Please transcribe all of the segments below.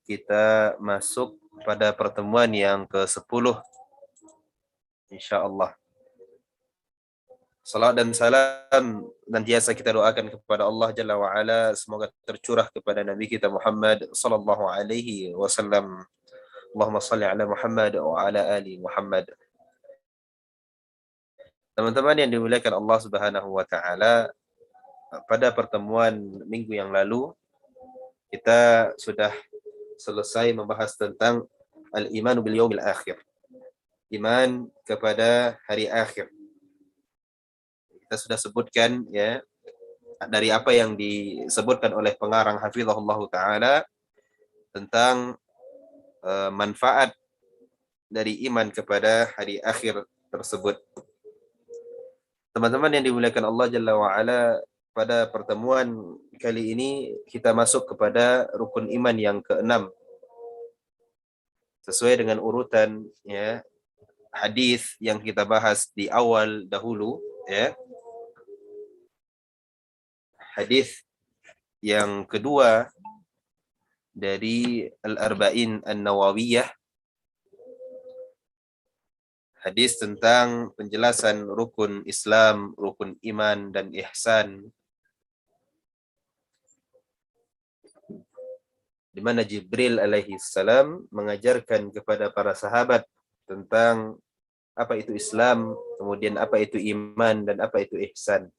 kita masuk pada pertemuan yang ke-10 insyaallah. Salat dan salam dan biasa kita doakan kepada Allah Jalla wa Ala, semoga tercurah kepada Nabi kita Muhammad sallallahu alaihi wasallam. Allahumma shalli ala Muhammad wa ala ali Muhammad. Teman-teman yang dimuliakan Allah Subhanahu wa taala, pada pertemuan minggu yang lalu kita sudah selesai membahas tentang al-iman bil yaumil akhir. Iman kepada hari akhir. Kita sudah sebutkan ya dari apa yang disebutkan oleh pengarang hafizahullah taala tentang manfaat dari iman kepada hari akhir tersebut. Teman-teman yang dimuliakan Allah Jalla wa Ala, pada pertemuan kali ini kita masuk kepada rukun iman yang keenam. Sesuai dengan urutan ya hadis yang kita bahas di awal dahulu ya. Hadis yang kedua dari Al-Arba'in An-Nawawiyah, hadis tentang penjelasan rukun Islam, rukun iman dan ihsan, di mana Jibril alaihi salam mengajarkan kepada para sahabat tentang apa itu Islam, kemudian apa itu iman dan apa itu ihsan.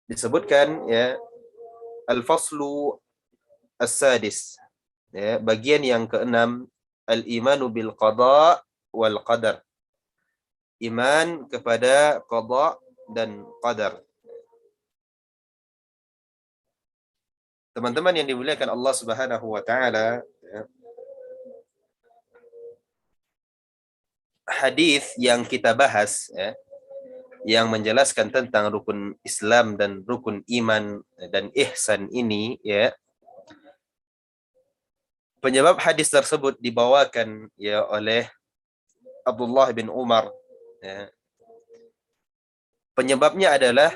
Disebutkan ya al-faslu as-sadis, ya, bagian yang keenam, al-imanu bil qada wal qadar. Iman kepada qada dan qadar. Teman-teman yang dimuliakan Allah Subhanahu wa taala, ya, hadis yang kita bahas ya, yang menjelaskan tentang rukun Islam dan rukun iman dan ihsan ini ya, penyebab hadis tersebut dibawakan ya oleh Abdullah bin Umar ya. Penyebabnya adalah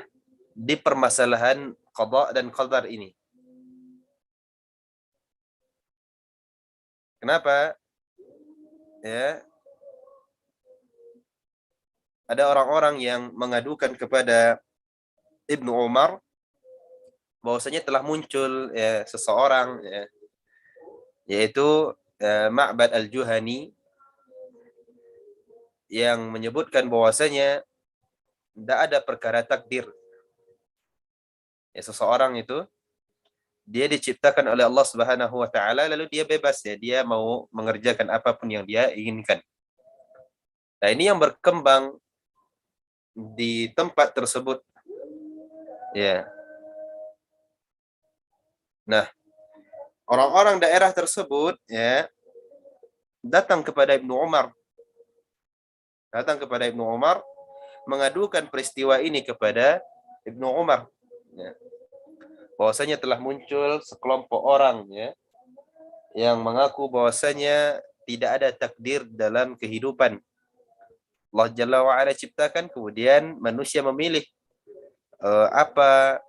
di permasalahan qada dan qadar ini. Kenapa? Ya, ada orang-orang yang mengadukan kepada Ibnu Umar bahwasanya telah muncul ya, seseorang ya, yaitu Ma'bad al-Juhani, yang menyebutkan bahwasanya tidak ada perkara takdir. Ya, seseorang itu dia diciptakan oleh Allah Subhanahu wa taala, lalu dia bebas ya, dia mau mengerjakan apapun yang dia inginkan. Nah, ini yang berkembang di tempat tersebut. Ya. Nah, orang-orang daerah tersebut ya datang kepada Ibnu Umar. Datang kepada Ibnu Umar mengadukan peristiwa ini kepada Ibnu Umar. Ya. Bahwasanya telah muncul sekelompok orang ya yang mengaku bahwasanya tidak ada takdir dalam kehidupan. Allah Jalla wa Ala ciptakan, kemudian manusia memilih apa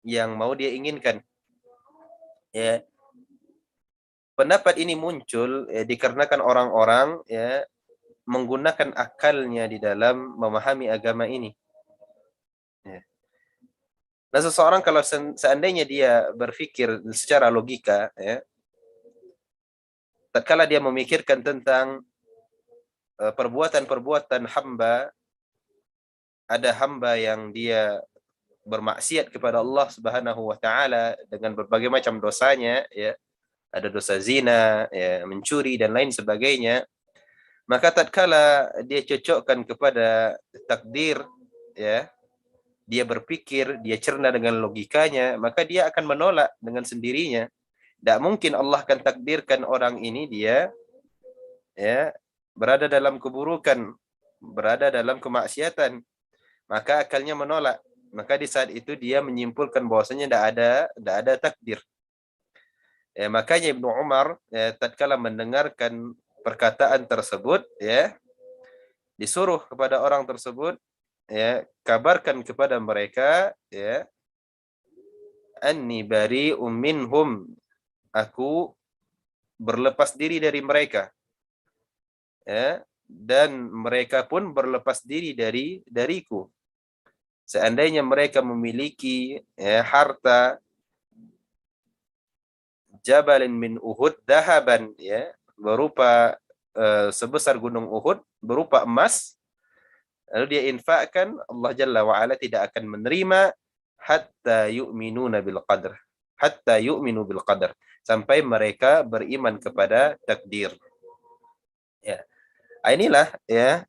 yang mau dia inginkan. Ya. Pendapat ini muncul dikarenakan orang-orang ya menggunakan akalnya di dalam memahami agama ini. Ya. Nah, seseorang kalau seandainya dia berpikir secara logika, ya, tatkala dia memikirkan tentang perbuatan-perbuatan hamba, ada hamba yang dia bermaksiat kepada Allah Subhanahu wa taala dengan berbagai macam dosanya, ya, ada dosa zina, ya, mencuri dan lain sebagainya, maka tatkala dia cocokkan kepada takdir, ya, dia berpikir, dia cerna dengan logikanya, maka dia akan menolak dengan sendirinya. Tidak mungkin Allah akan takdirkan orang ini dia ya berada dalam keburukan, berada dalam kemaksiatan. Maka akalnya menolak. Maka di saat itu dia menyimpulkan bahwasanya tidak ada takdir. Ya, makanya Ibnu Umar ya, tatkala mendengarkan perkataan tersebut ya, disuruh kepada orang tersebut ya, kabarkan kepada mereka ya anni bari'um minhum, aku berlepas diri dari mereka, ya, dan mereka pun berlepas diri dariku. Seandainya mereka memiliki, ya, harta jabalin min Uhud dahaban, ya, berupa sebesar gunung Uhud, berupa emas, lalu dia infakkan, Allah Jalla wa Ala tidak akan menerima hatta yu'minuna bil qadar. Hatta yu'minu bil qadar. Sampai mereka beriman kepada takdir. Ya. Inilah, ya,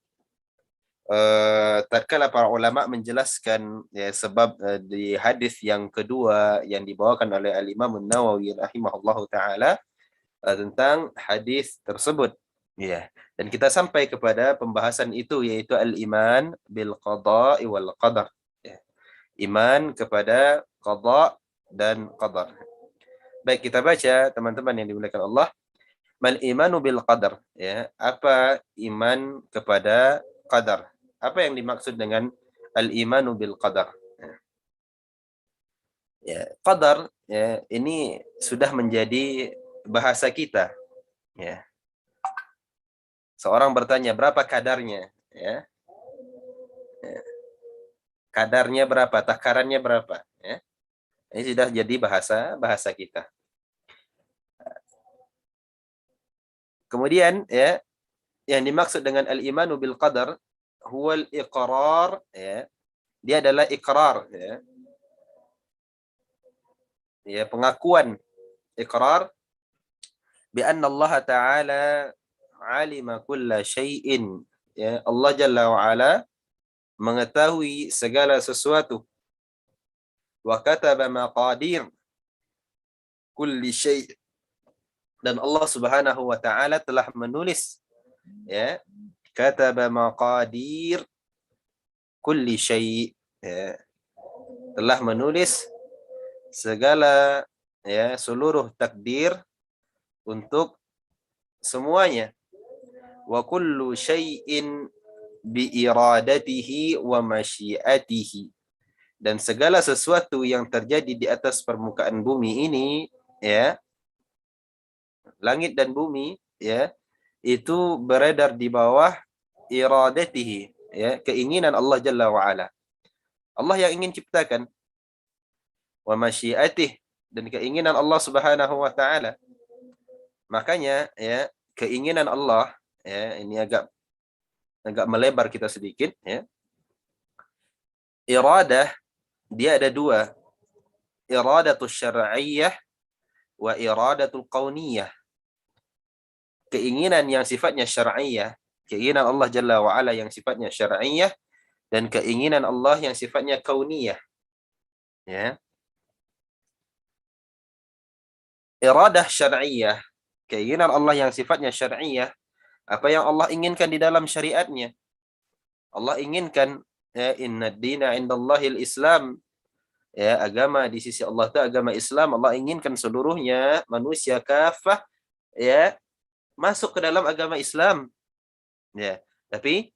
tatkala para ulama menjelaskan, ya, sebab di hadis yang kedua yang dibawakan oleh Al-Imam An-Nawawi rahimahullahu taala tentang hadis tersebut, ya. Dan kita sampai kepada pembahasan itu, yaitu al-iman bil qada'i wal qadar, ya. Iman kepada qada dan qadar. Baik, kita baca teman-teman yang dimuliakan Allah. Mal imanu bil qadar, ya. Apa iman kepada qadar? Apa yang dimaksud dengan al-imanu bil qadar? Ya, qadar, ya, ini sudah menjadi bahasa kita, ya. Seorang bertanya, berapa kadarnya? Ya. Ya. Kadarnya berapa? Takarannya berapa? Ya. Ini sudah jadi bahasa kita. Kemudian, ya, yang dimaksud dengan al-imanu bil qadar huwal iqrar, ya. Dia adalah ikrar, ya. Ya, pengakuan, ikrar bi anna Allah taala alima kulla syai'in, ya. Allah Jalla wa Ala mengetahui segala sesuatu, wa kataba maqadir kulli syai', dan Allah Subhanahu wa taala telah menulis, ya, kataba maqadir kulli syai', ya, telah menulis segala, ya, seluruh takdir untuk semuanya. Wa kullu syai'in bi iradatihi wa masyiatihi, dan segala sesuatu yang terjadi di atas permukaan bumi ini, ya, langit dan bumi, ya, itu beredar di bawah iradatihi, ya, keinginan Allah Jalla wa Ala. Allah yang ingin ciptakan, wa masyiatih, dan keinginan Allah Subhanahu wa taala. Makanya, ya, keinginan Allah, ya, ini agak melebar kita sedikit, ya. Iradah dia ada dua, iradatul syar'iyyah wa iradatul kauniyah. Keinginan yang sifatnya syar'iyyah, keinginan Allah Jalla wa Ala yang sifatnya syar'iyyah, dan keinginan Allah yang sifatnya kauniyah, ya. Iradah syar'iyyah, keinginan Allah yang sifatnya syar'iyyah, apa yang Allah inginkan di dalam syariatnya. Allah inginkan, ya, inna dina indallahil Islam, ya, agama di sisi Allah itu agama Islam. Allah inginkan seluruhnya manusia kafah, ya, masuk ke dalam agama Islam, ya. Tapi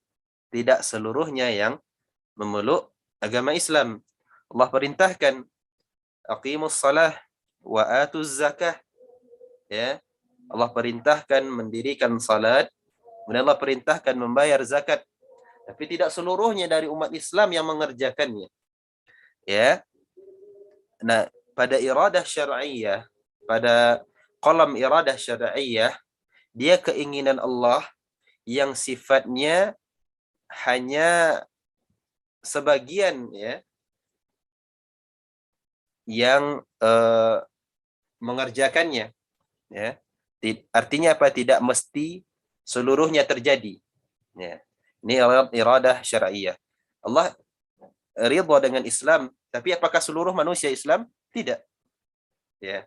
tidak seluruhnya yang memeluk agama Islam. Allah perintahkan aqimus salah wa atuz zakah, ya. Allah perintahkan mendirikan salat, kemudian Allah perintahkan membayar zakat. Tapi tidak seluruhnya dari umat Islam yang mengerjakannya, ya. Nah, pada iradah syar'iyyah, pada kolam iradah syar'iyyah, dia keinginan Allah yang sifatnya hanya sebagian, ya, yang mengerjakannya, ya. Artinya apa? Tidak mesti seluruhnya terjadi, ya. Ini iradah syar'iyyah. Allah ridha dengan Islam, tapi apakah seluruh manusia Islam? Tidak, ya.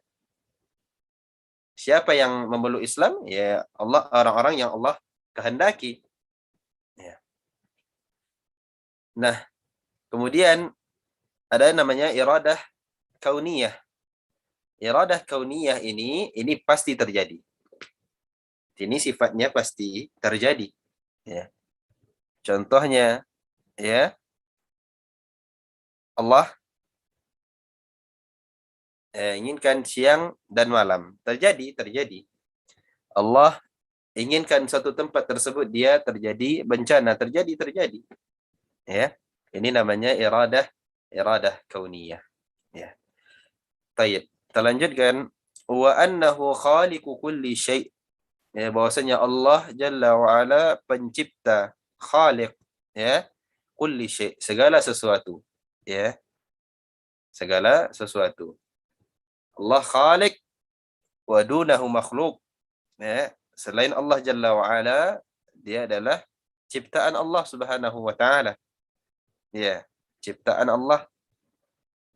Siapa yang memeluk Islam? Ya Allah, orang-orang yang Allah kehendaki, ya. Nah, kemudian ada namanya iradah kauniyah. Iradah kauniyah ini pasti terjadi. Ini sifatnya pasti terjadi, ya. Contohnya, ya, Allah inginkan siang dan malam. Terjadi. Allah inginkan satu tempat tersebut dia terjadi bencana, terjadi. Ya. Ini namanya iradah kauniyah. Ya. Baik, kita lanjutkan. Wa annahu khaliqu kulli syai'. Ya, bahwasanya Allah Jalla wa Ala pencipta, khaliq, ya, kulli syai', segala sesuatu. Ya, segala sesuatu. Allah khaliq wa dunahu makhluq. Ya, selain Allah Jalla wa Ala, dia adalah ciptaan Allah Subhanahu wa taala. Ya, ciptaan Allah.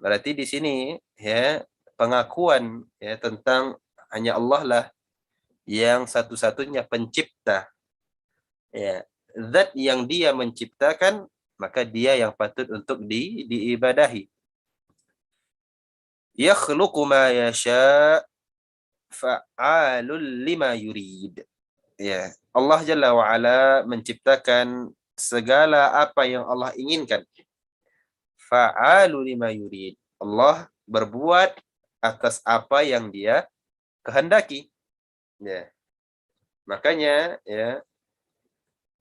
Berarti di sini ya pengakuan ya tentang hanya Allah lah yang satu-satunya pencipta. Ya, zat yang dia menciptakan, maka dia yang patut untuk diibadahi. Yakhluqu ma yasha' fa'alul lima yurid. Ya, Allah Jalla wa Ala menciptakan segala apa yang Allah inginkan. Fa'alu lima yurid. Allah berbuat atas apa yang dia kehendaki. Ya. Makanya ya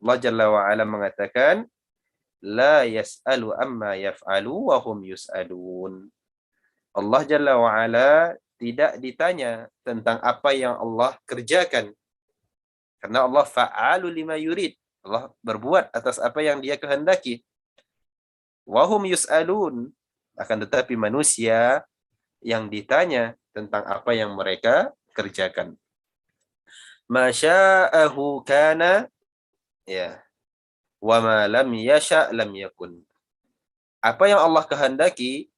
Allah Jalla wa Ala mengatakan la yas'alu amma yaf'alu wa hum yus'alun. Allah Jalla wa Ala tidak ditanya tentang apa yang Allah kerjakan. Karena Allah fa'alu lima yurid. Allah berbuat atas apa yang dia kehendaki. Wa hum yus'alun. Akan tetapi manusia yang ditanya tentang apa yang mereka kerjakan. Masya'ahu kana ya wa ma lam yasha' lam yakun. Apa yang Allah kehendaki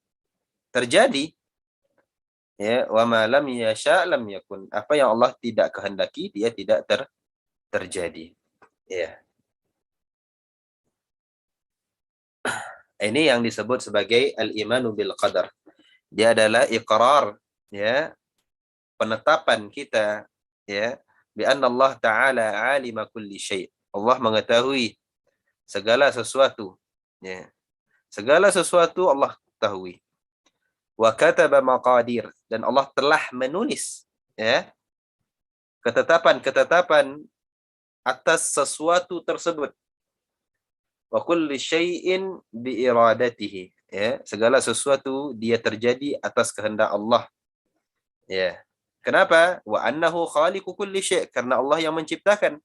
terjadi, ya, wa ma lam yasha' lam yakun. Apa yang Allah tidak kehendaki dia tidak terjadi. Ya. Ini yang disebut sebagai al-imanu bil qadar. Dia adalah iqrar, ya, penetapan kita, ya, bi anna Allah taala alima kulli syai'. Allah mengetahui segala sesuatu, ya. Segala sesuatu Allah ketahui. Wa kataba maqadir, dan Allah telah menulis, ya, ketetapan atas sesuatu tersebut. Wa kulli syai'in bi iradatihi, ya, segala sesuatu dia terjadi atas kehendak Allah. Ya. Kenapa? Wa annahu khaliqu kulli syai', karena Allah yang menciptakan.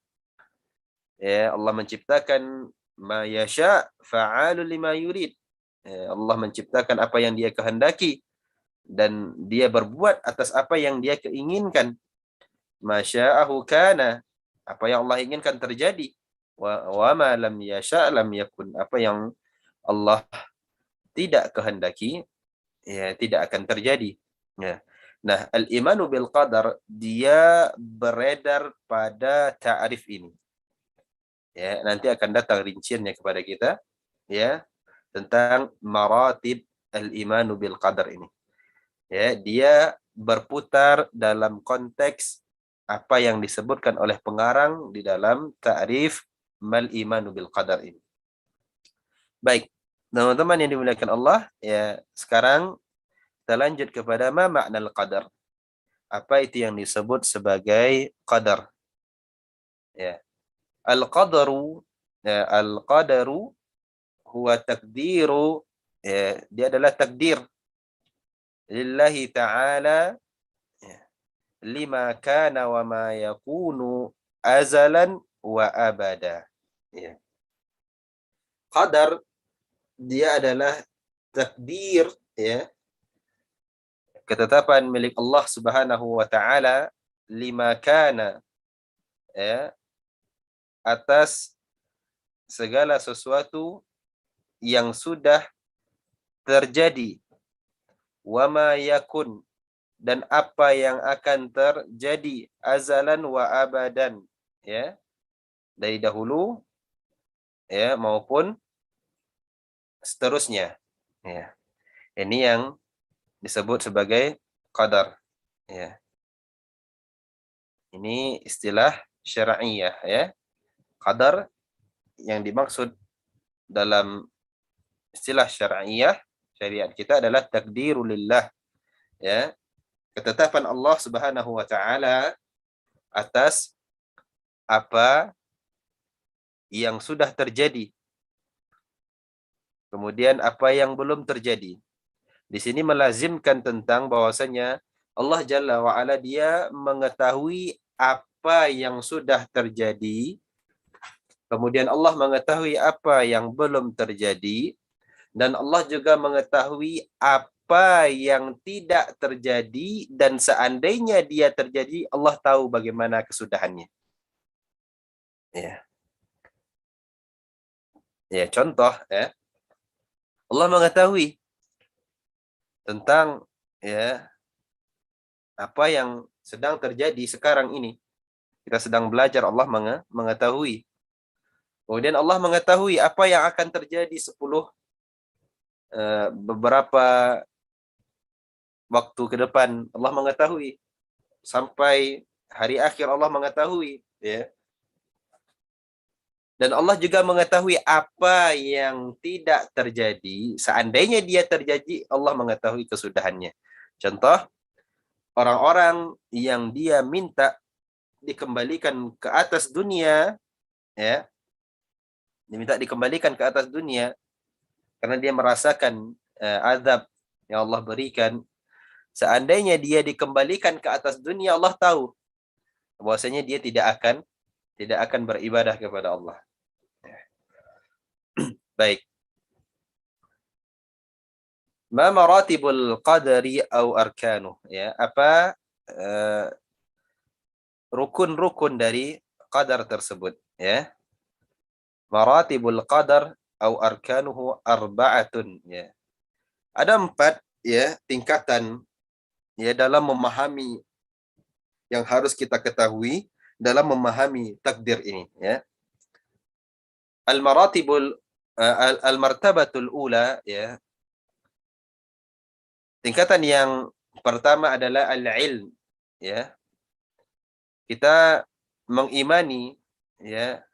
Ya, Allah menciptakan ma yasha fa'alu lima yurid. Ya, Allah menciptakan apa yang dia kehendaki dan dia berbuat atas apa yang dia keinginkan. Masya'ahu kana, apa yang Allah inginkan terjadi. Wa ma lam yasha' lam yakun, apa yang Allah tidak kehendaki ya tidak akan terjadi. Ya. Nah, al-imanu bil qadar dia beredar pada ta'rif ini. Ya, nanti akan datang rinciannya kepada kita ya tentang maratib al-imanu bil qadar ini. Ya, dia berputar dalam konteks apa yang disebutkan oleh pengarang di dalam ta'rif mal imanu bil qadar ini. Baik, teman-teman yang dimuliakan Allah, ya sekarang kita lanjut kepada ma makna al-qadar. Apa itu yang disebut sebagai qadar? Ya. Al-qadaru, ya, al-qadaru huwa takdiru, ya, dia adalah takdir lillahi ta'ala, ya, lima kana wa ma yakunu azalan wa abada. Ya. Qadar dia adalah takdir, ya, ketetapan milik Allah Subhanahu wa taala, lima kana, ya, atas segala sesuatu yang sudah terjadi, wa ma yakun, dan apa yang akan terjadi, azalan wa abadan, ya, dari dahulu ya maupun seterusnya, ya. Ini yang disebut sebagai qadar, ya. Ini istilah syar'iyah, ya. Qadar yang dimaksud dalam istilah syar'iyah syariat kita adalah takdirulillah, ya, ketetapan Allah Subhanahu wa taala atas apa yang sudah terjadi, kemudian apa yang belum terjadi. Di sini melazimkan tentang bahwasanya Allah Jalla wa Ala dia mengetahui apa yang sudah terjadi, kemudian Allah mengetahui apa yang belum terjadi, dan Allah juga mengetahui apa yang tidak terjadi, dan seandainya dia terjadi, Allah tahu bagaimana kesudahannya. Ya, ya contoh ya, Allah mengetahui tentang ya apa yang sedang terjadi sekarang ini. Kita sedang belajar, Allah mengetahui. Kemudian Allah mengetahui apa yang akan terjadi 10 beberapa waktu ke depan. Allah mengetahui sampai hari akhir, Allah mengetahui ya. Dan Allah juga mengetahui apa yang tidak terjadi. Seandainya dia terjadi, Allah mengetahui kesudahannya. Contoh, orang-orang yang dia minta dikembalikan ke atas dunia, ya, diminta dikembalikan ke atas dunia karena dia merasakan azab yang Allah berikan. Seandainya dia dikembalikan ke atas dunia, Allah tahu bahwasanya dia tidak akan beribadah kepada Allah. Baik. Ma maratibul qadari au arkanu, ya, apa rukun-rukun dari qadar tersebut, ya. Maratibul qadar au arkanuhu arba'atun, ya. Ada 4 ya tingkatan ya dalam memahami yang harus kita ketahui dalam memahami takdir ini, ya. Al-maratibul al-martabatul ula, ya. Tingkatan yang pertama adalah al-ilm, ya. Kita mengimani, ya,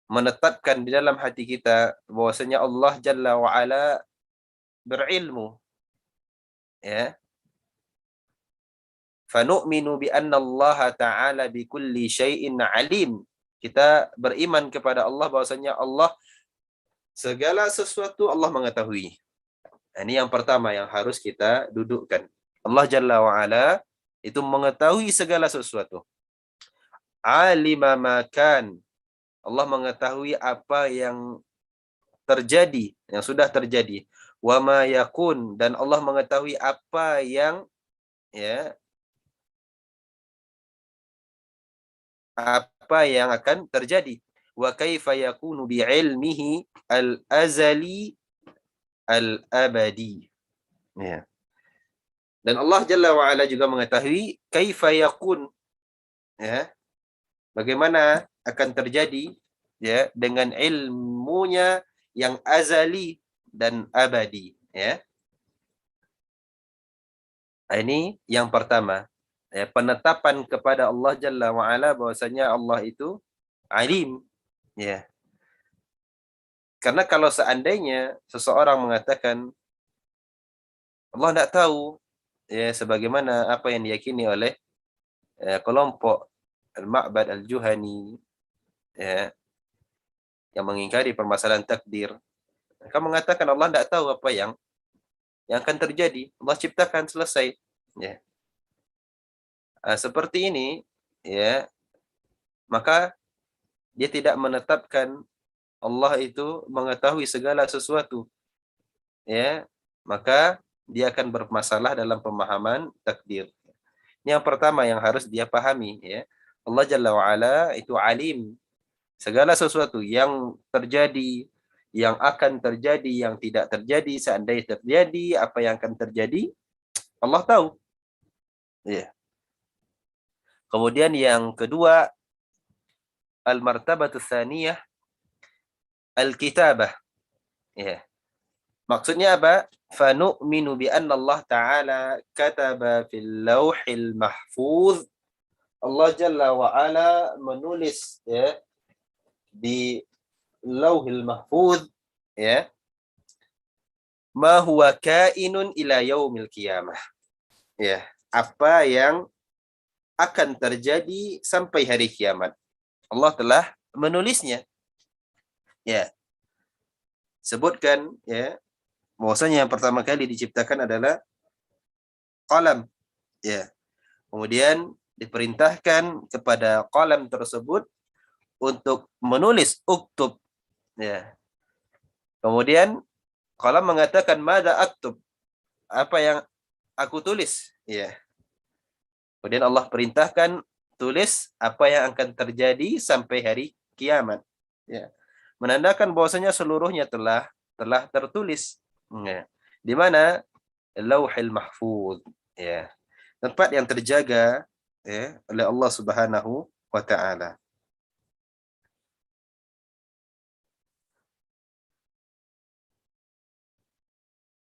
menetapkan di dalam hati kita bahwasanya Allah Jalla wa Ala berilmu, ya. Fanu'minu bi anna Allah Ta'ala bi kulli syai'in alim. Kita beriman kepada Allah bahwasanya Allah segala sesuatu Allah mengetahui. Ini yang pertama yang harus kita dudukkan. Allah Jalla wa Ala itu mengetahui segala sesuatu. Alima makan. Allah mengetahui apa yang terjadi, yang sudah terjadi. Wa ma yakun, dan Allah mengetahui apa yang, ya, apa yang akan terjadi. Wa kaifa yakunu bi ilmihi al-azali al-abadi. Ya. Dan Allah Jalla wa Ala juga mengetahui kaifa yakun, ya, bagaimana akan terjadi, ya, dengan ilmunya yang azali dan abadi, ya. Ini yang pertama, ya, penetapan kepada Allah Jalla wa Ala bahwasanya Allah itu alim, ya. Karena kalau seandainya seseorang mengatakan Allah tidak tahu, ya, sebagaimana apa yang diyakini oleh kelompok Al-Ma'bad Al-Juhani, ya, yang mengingkari permasalahan takdir. Mereka mengatakan Allah tidak tahu apa yang akan terjadi. Allah ciptakan, selesai. Ya. Seperti ini, ya, maka dia tidak menetapkan Allah itu mengetahui segala sesuatu. Ya, maka dia akan bermasalah dalam pemahaman takdir. Ini yang pertama yang harus dia pahami, ya. Allah Jalla wa Ala itu alim. Segala sesuatu yang terjadi, yang akan terjadi, yang tidak terjadi, seandainya terjadi, apa yang akan terjadi, Allah tahu. Ya. Kemudian yang kedua, al-martabatu tsaniyah al-kitabah. Ya. Maksudnya apa? Fanu'minu bi anna Allah Ta'ala kataba fil lauhil mahfuz. Allah Jalla wa Ala menulis, ya, di lauhil mahfuz, ya, ma huwa kainun ila yaumil qiyamah. Ya. apa yang akan terjadi sampai hari kiamat. Allah telah menulisnya. Ya, sebutkan ya bahwasanya yang pertama kali diciptakan adalah qalam. Ya. Kemudian diperintahkan kepada qalam tersebut untuk menulis uktub. Ya. Kemudian qalam mengatakan mada aktub? Apa yang aku tulis? Ya. Kemudian Allah perintahkan tulis apa yang akan terjadi sampai hari kiamat. Ya. Menandakan bahwasanya seluruhnya telah tertulis. Ya. Di mana Lauhil Mahfuz. Ya. Tempat yang terjaga ya, oleh Allah Subhanahu wa taala.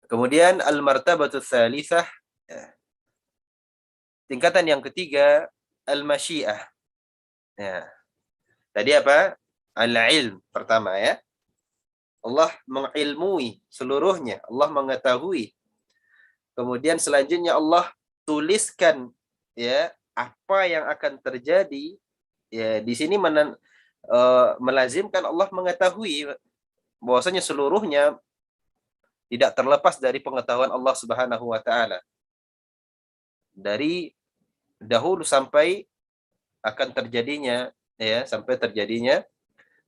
Kemudian al-martabatu tsalitsah, ya, tingkatan yang ketiga al-masyiah. Ya. Tadi apa? Al-ilm pertama ya. Allah mengilmui seluruhnya, Allah mengetahui. Kemudian selanjutnya Allah tuliskan ya apa yang akan terjadi. Ya, di sini melazimkan Allah mengetahui bahwasanya seluruhnya tidak terlepas dari pengetahuan Allah Subhanahu wa taala. Dari dahulu sampai akan terjadinya ya, sampai terjadinya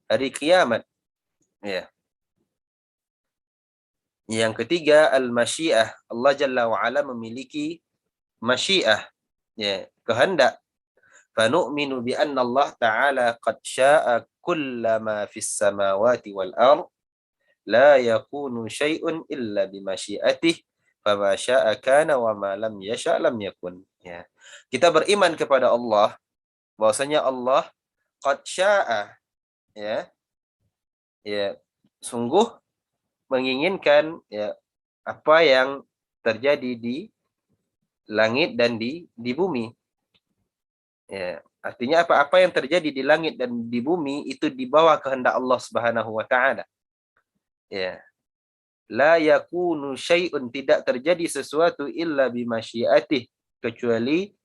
hari kiamat. Ya. Yang ketiga al-masyiah. Allah Jalla wa ala memiliki masyiah, ya, kehendak. Fanu'minu bi anna Allah Ta'ala qad sya'a kullama fis samawati wal ard la yakunu syai'un illa bi masyiatih fama sya'a kana wa ma lam yasha' lam yakun. Ya. Kita beriman kepada Allah bahwasanya Allah qad sya'a ya, ya sungguh menginginkan ya apa yang terjadi di langit dan di bumi. Ya, artinya apa-apa yang terjadi di langit dan di bumi itu di bawah kehendak Allah Subhanahu wa taala. Ya. La yakunu syai'un, tidak terjadi sesuatu illa bimasyiatih, kecuali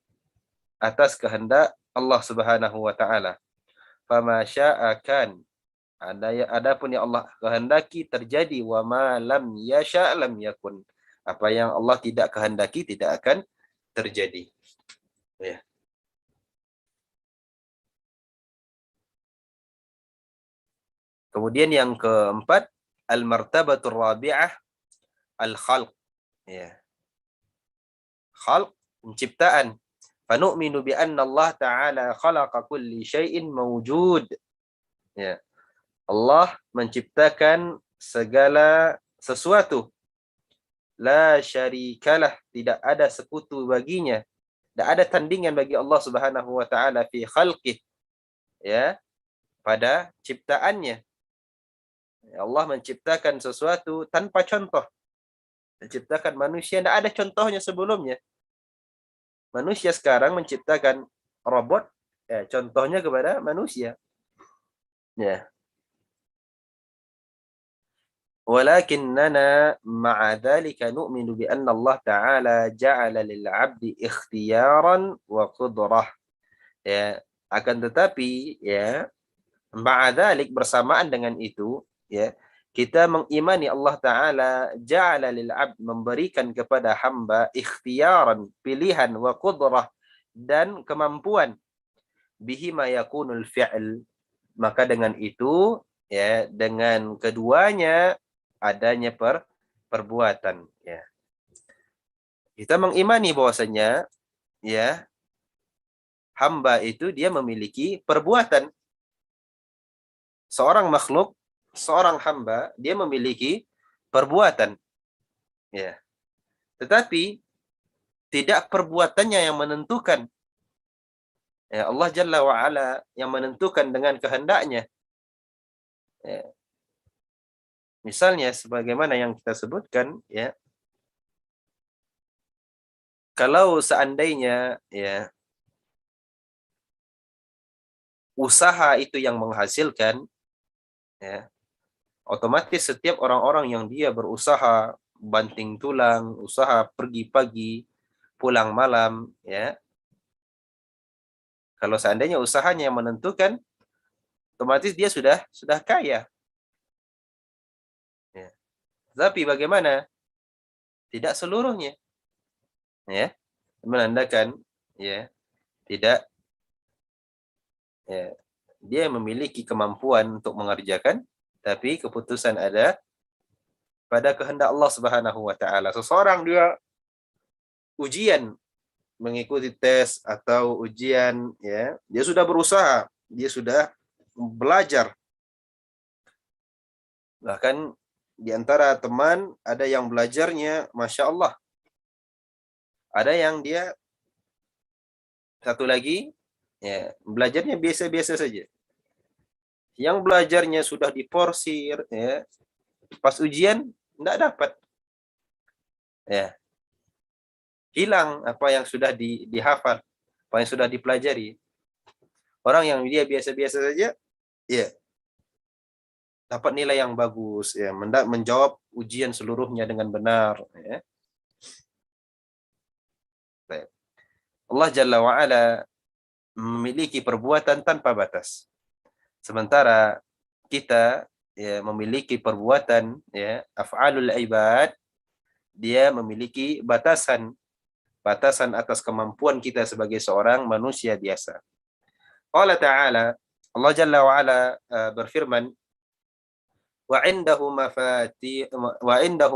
atas kehendak Allah Subhanahu wa taala. Fama syaa kan, adapun yang Allah kehendaki terjadi, wa ma lam yasha lam yakun. Apa yang Allah tidak kehendaki tidak akan terjadi. Ya. Kemudian yang keempat, al-martabatur rabi'ah al-khalq. Ya. Khalq, penciptaan. Fanu'minu bi anna Allah Ta'ala khalaqa kulli syai'in mawjud. Ya. Allah menciptakan segala sesuatu. La syarikalah, tidak ada sekutu baginya. Tidak ada tandingan bagi Allah Subhanahu wa taala fi khalqih. Ya, pada ciptaannya. Allah menciptakan sesuatu tanpa contoh. Menciptakan manusia tidak ada contohnya sebelumnya. Manusia sekarang menciptakan robot, ya, contohnya kepada manusia. Ya. Walakinnana ma'a dzalika nu'minu bi anna Allah Ta'ala ja'ala lil 'abdi ikhtiyaran wa qudrah. Ya, akan tetapi ya, ma'a dzalik, bersamaan dengan itu, ya, kita mengimani Allah Ta'ala ja'ala lil 'abd, memberikan kepada hamba ikhtiyaran, pilihan, wa qudrah, dan kemampuan, bihi ma yakunul fi'l, maka dengan itu ya, dengan keduanya adanya perbuatan. Ya. Kita mengimani bahwasanya ya hamba itu dia memiliki perbuatan. Seorang makhluk, seorang hamba, dia memiliki perbuatan. Ya. Tetapi tidak perbuatannya yang menentukan. Ya, Allah Jalla wa ala yang menentukan dengan kehendaknya. Ya. Misalnya sebagaimana yang kita sebutkan, ya, kalau seandainya ya usaha itu yang menghasilkan, ya, otomatis setiap orang-orang yang dia berusaha banting tulang, usaha pergi pagi, pulang malam, ya. Kalau seandainya usahanya yang menentukan, otomatis dia sudah kaya. Ya. Tapi bagaimana? Tidak seluruhnya, ya. Menandakan, ya, tidak, ya, dia memiliki kemampuan untuk mengerjakan, tapi keputusan ada pada kehendak Allah Subhanahu wa taala. Seseorang dia ujian, mengikuti tes atau ujian, ya, dia sudah berusaha, dia sudah belajar. Bahkan di antara teman ada yang belajarnya Masya Allah, ada yang dia satu lagi, ya, belajarnya biasa-biasa saja. Yang belajarnya sudah diporsir, ya, pas ujian tidak dapat, ya, hilang apa yang sudah dihafal, apa yang sudah dipelajari. Orang yang dia biasa-biasa saja, ya, dapat nilai yang bagus, ya, menjawab ujian seluruhnya dengan benar, ya. Allah Jalla wa'ala memiliki perbuatan tanpa batas, sementara kita, ya, memiliki perbuatan, ya, af'alul ibad, dia memiliki batasan atas kemampuan kita sebagai seorang manusia biasa. Allah Ta'ala, Allah Jalla wa'ala berfirman, wa indahu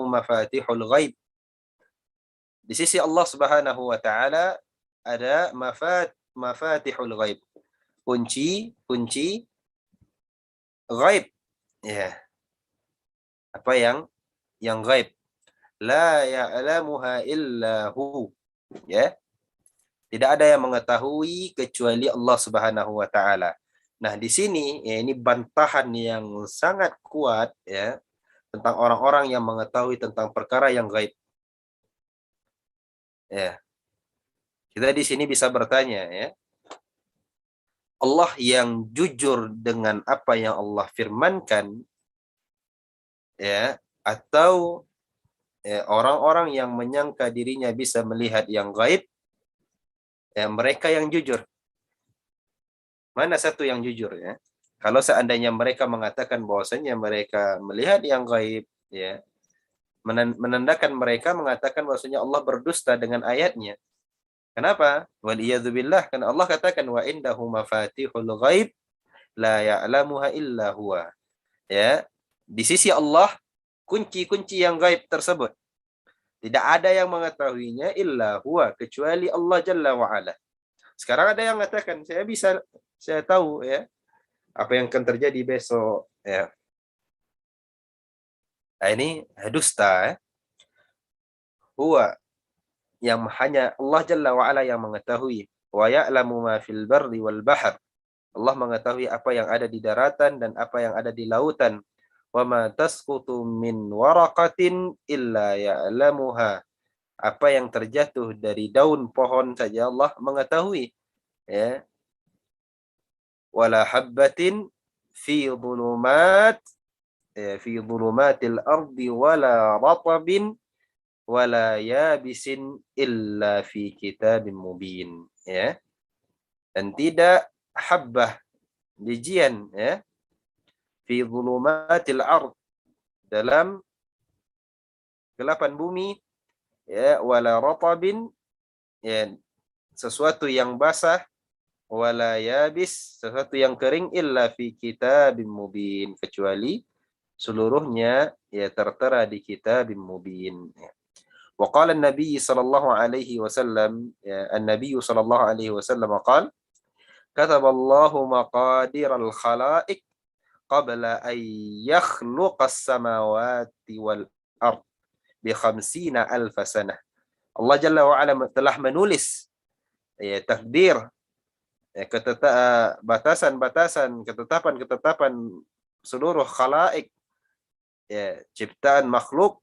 mafatihul ghaib. Di sisi Allah Subhanahu wa taala ada mafatihul ghaib. Kunci ghaib. Ya, apa yang ghaib. La ya'lamuha illa hu. Ya. Tidak ada yang mengetahui kecuali Allah Subhanahu wa taala. Nah, di sini, ya, ini bantahan yang sangat kuat, ya, tentang orang-orang yang mengetahui tentang perkara yang gaib. Ya. Kita di sini bisa bertanya, ya, Allah yang jujur dengan apa yang Allah firmankan, ya, atau, ya, orang-orang yang menyangka dirinya bisa melihat yang gaib, ya, mereka yang jujur. Mana satu yang jujur, ya? Kalau seandainya mereka mengatakan bahwasanya mereka melihat yang gaib, ya, menandakan mereka mengatakan bahwasanya Allah berdusta dengan ayatnya. Kenapa? Waliyadzubillah, karena Allah katakan wa indahu mafatihul ghaib la ya'lamuha illa huwa. Ya, di sisi Allah kunci-kunci yang gaib tersebut tidak ada yang mengetahuinya illa huwa, kecuali Allah Jalla wa ala. Sekarang ada yang mengatakan saya tahu, ya, apa yang akan terjadi besok, ya. Nah, ini dusta, ya. Huwa, yang hanya Allah Jalla wa ala yang mengetahui. Wa ya'lamu ma fil barri wal bahr. Allah mengetahui apa yang ada di daratan dan apa yang ada di lautan. Wa ma tasqutu min waraqatin illa ya'lamuha. Apa yang terjatuh dari daun pohon saja Allah mengetahui, ya. Wala habbatin fi dhulumatil ardi wala ratabin wala yabisin illa fi kitabim mubin, ya. Dan tidak habbah, bijian, ya, fi dhulumatil ard, dalam gelapan bumi, ya, wala ratabin, ya, sesuatu yang basah, wala yabis, sesuatu yang kering, illa fi kitabim mubin, kecuali seluruhnya, ya, tertera di kitabim mubin, ya. Wa qala an-nabi sallallahu alaihi wasallam, ya, an-nabi sallallahu alaihi wasallam qala kataballahu maqadiral khalaiq qabla an yakhluqas samawati wal ard bi 50,000 sanah. Allah Jalla wa ala telah menulis, ya, takdir, ya, batasan-batasan, ketetapan-ketetapan seluruh khalaik, ya, ciptaan makhluk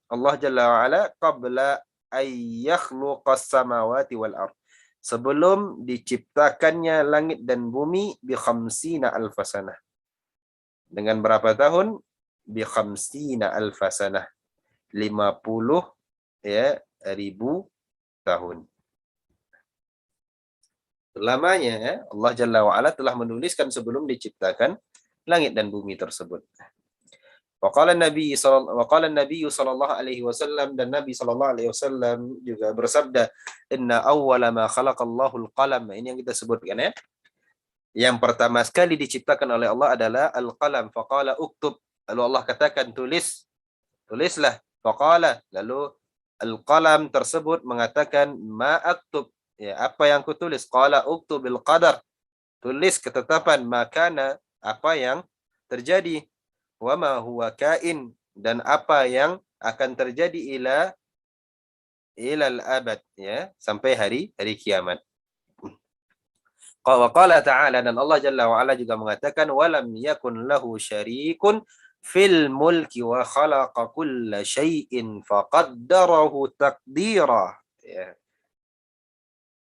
Allah Jalla wa ala qabla ay yakhluqas samawati wal ard, sebelum diciptakannya langit dan bumi, bi 50,000 sanah, dengan berapa tahun? Bi 50,000 sanah, 50, ya, ribu tahun. Lamanya Allah Jalla wa'ala telah menuliskan sebelum diciptakan langit dan bumi tersebut. Waqala Nabi sallallahu alaihi wasallam, dan Nabi sallallahu alaihi wasallam juga bersabda, inna awwala ma khalaqallahu al-qalam. Ini yang kita sebutkan ya. Yang pertama sekali diciptakan oleh Allah adalah al-qalam. Faqala uktub. Lalu Allah katakan tulislah. Faqala, lalu al-qalam tersebut mengatakan ma aktub, ya, apa yang kutulis? Qala uktubil qadar. Tulis ketetapan makana, apa yang terjadi. Wa ma huwa kain, dan apa yang akan terjadi ilal abad, ya, sampai hari kiamat. Wa qala ta'ala, dan Allah Jalla wa ala juga mengatakan walam yakun lahu syarikun fil mulki wa khalaqa kulla syai'in faqaddarahu taqdira. Ya.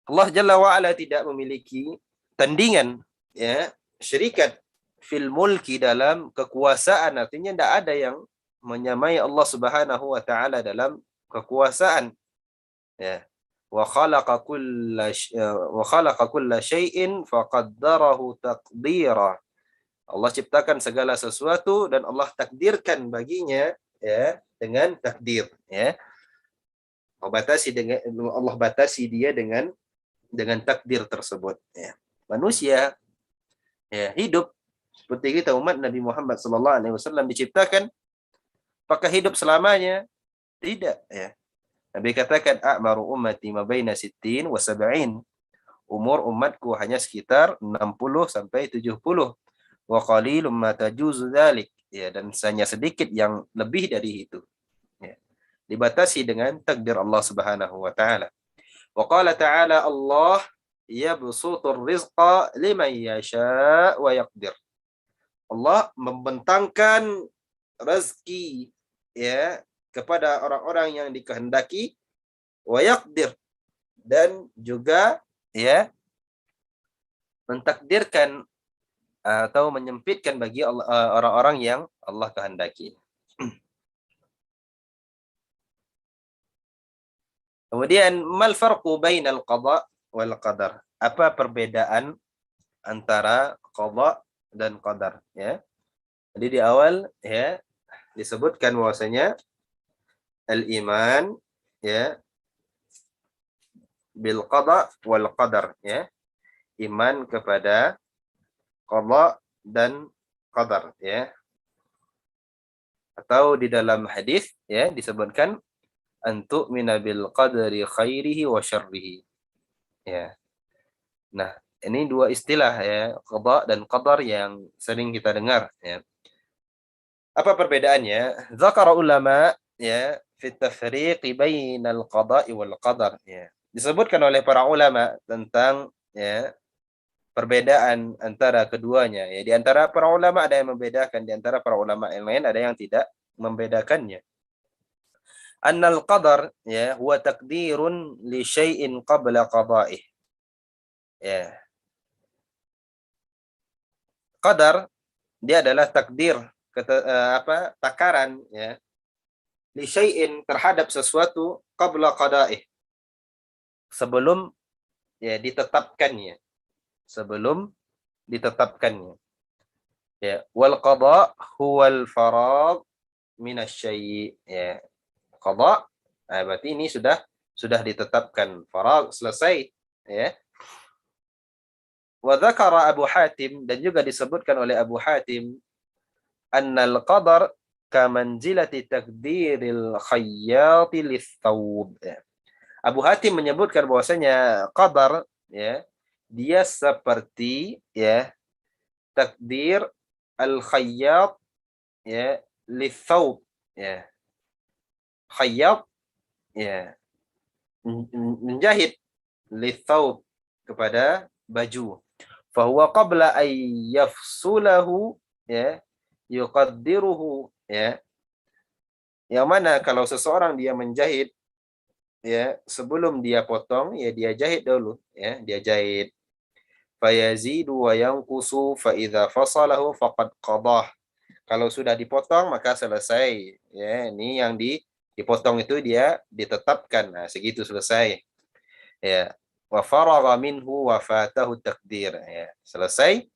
Allah Jalla wa ala tidak memiliki tandingan, ya, syarikat fil mulki, dalam kekuasaan. Artinya tidak ada yang menyamai Allah Subhanahu wa taala dalam kekuasaan. Ya. Wa khalaqa kulla syai'in faqaddarahu taqdira. Allah ciptakan segala sesuatu dan Allah takdirkan baginya, ya, dengan takdir, ya. Allah batasi dia dengan takdir tersebut, ya. Manusia, ya, hidup seperti kita umat Nabi Muhammad sallallahu alaihi wasallam diciptakan apakah hidup selamanya? Tidak, ya. Nabi katakan a'maru ummati ma baina 60 wa 70. Umur umatku hanya sekitar 60 sampai 70. Wa qalilum ma tajuzu dzalik, ya, dan hanya sedikit yang lebih dari itu, ya. Dibatasi dengan takdir Allah Subhanahu wa taala. Wa qala ta'ala Allah yabsutur rizqa liman yasha wa yaqdir. Allah membentangkan rezeki, ya, kepada orang-orang yang dikehendaki, wa yaqdir, dan juga, ya, mentakdirkan atau menyempitkan bagi orang-orang yang Allah kehendaki. Kemudian mal farqu bainal qada wal qadar? Apa perbedaan antara qada dan qadar, ya? Jadi di awal, ya, disebutkan bahwasanya al-iman, ya, bil qada wal qadar, ya. Iman kepada qada dan qadar, ya. Atau di dalam hadis, ya, disebutkan antu minabil qadari khairihi wa syarrihi, ya. Nah, ini dua istilah, ya, qada dan qadar, yang sering kita dengar, ya. Apa perbedaannya? Zakara ulama, ya, fi tafriq bainal qada'i wal qadar, ya. Disebutkan oleh para ulama tentang, ya, perbedaan antara keduanya, ya. Di antara para ulama ada yang membedakan, di antara para ulama yang lain ada yang tidak membedakannya. Annal qadar, ya, huwa takdirun li syai'in qabla qada'ih. Ya. Qadar dia adalah takdir, takaran, ya, li syai'in, terhadap sesuatu, qabla qada'ih, sebelum, ya, ditetapkannya, ya. Wal qada huwal faragh minasy, ya. Qada, berarti ini sudah ditetapkan, faragh, selesai, ya. Wa dzakara Abu Hatim, dan juga disebutkan oleh Abu Hatim, annal qadar kamanzilati takdiril khayyati lis-thawb. Abu Hatim menyebutkan bahwasanya qadar, ya, dia seperti, ya, takdir al-khayyat, ya, lis-thawb, ya. Khayyat, ya, menjahit, lis-thawb, kepada baju. Fahuwa qabla ay yafsulahu, ya, yuqaddiruhu, ya. Yang mana kalau seseorang dia menjahit, ya, sebelum dia potong, ya, dia jahit dulu, ya, dia jahit. Fayazidu wa yanqusu fa idza fasalahu faqad qadah. Kalau sudah dipotong maka selesai, ya. Ini yang dipotong itu dia ditetapkan. Nah, segitu selesai. Ya, wa faragha minhu wa fatahu takdir. Ya, selesai.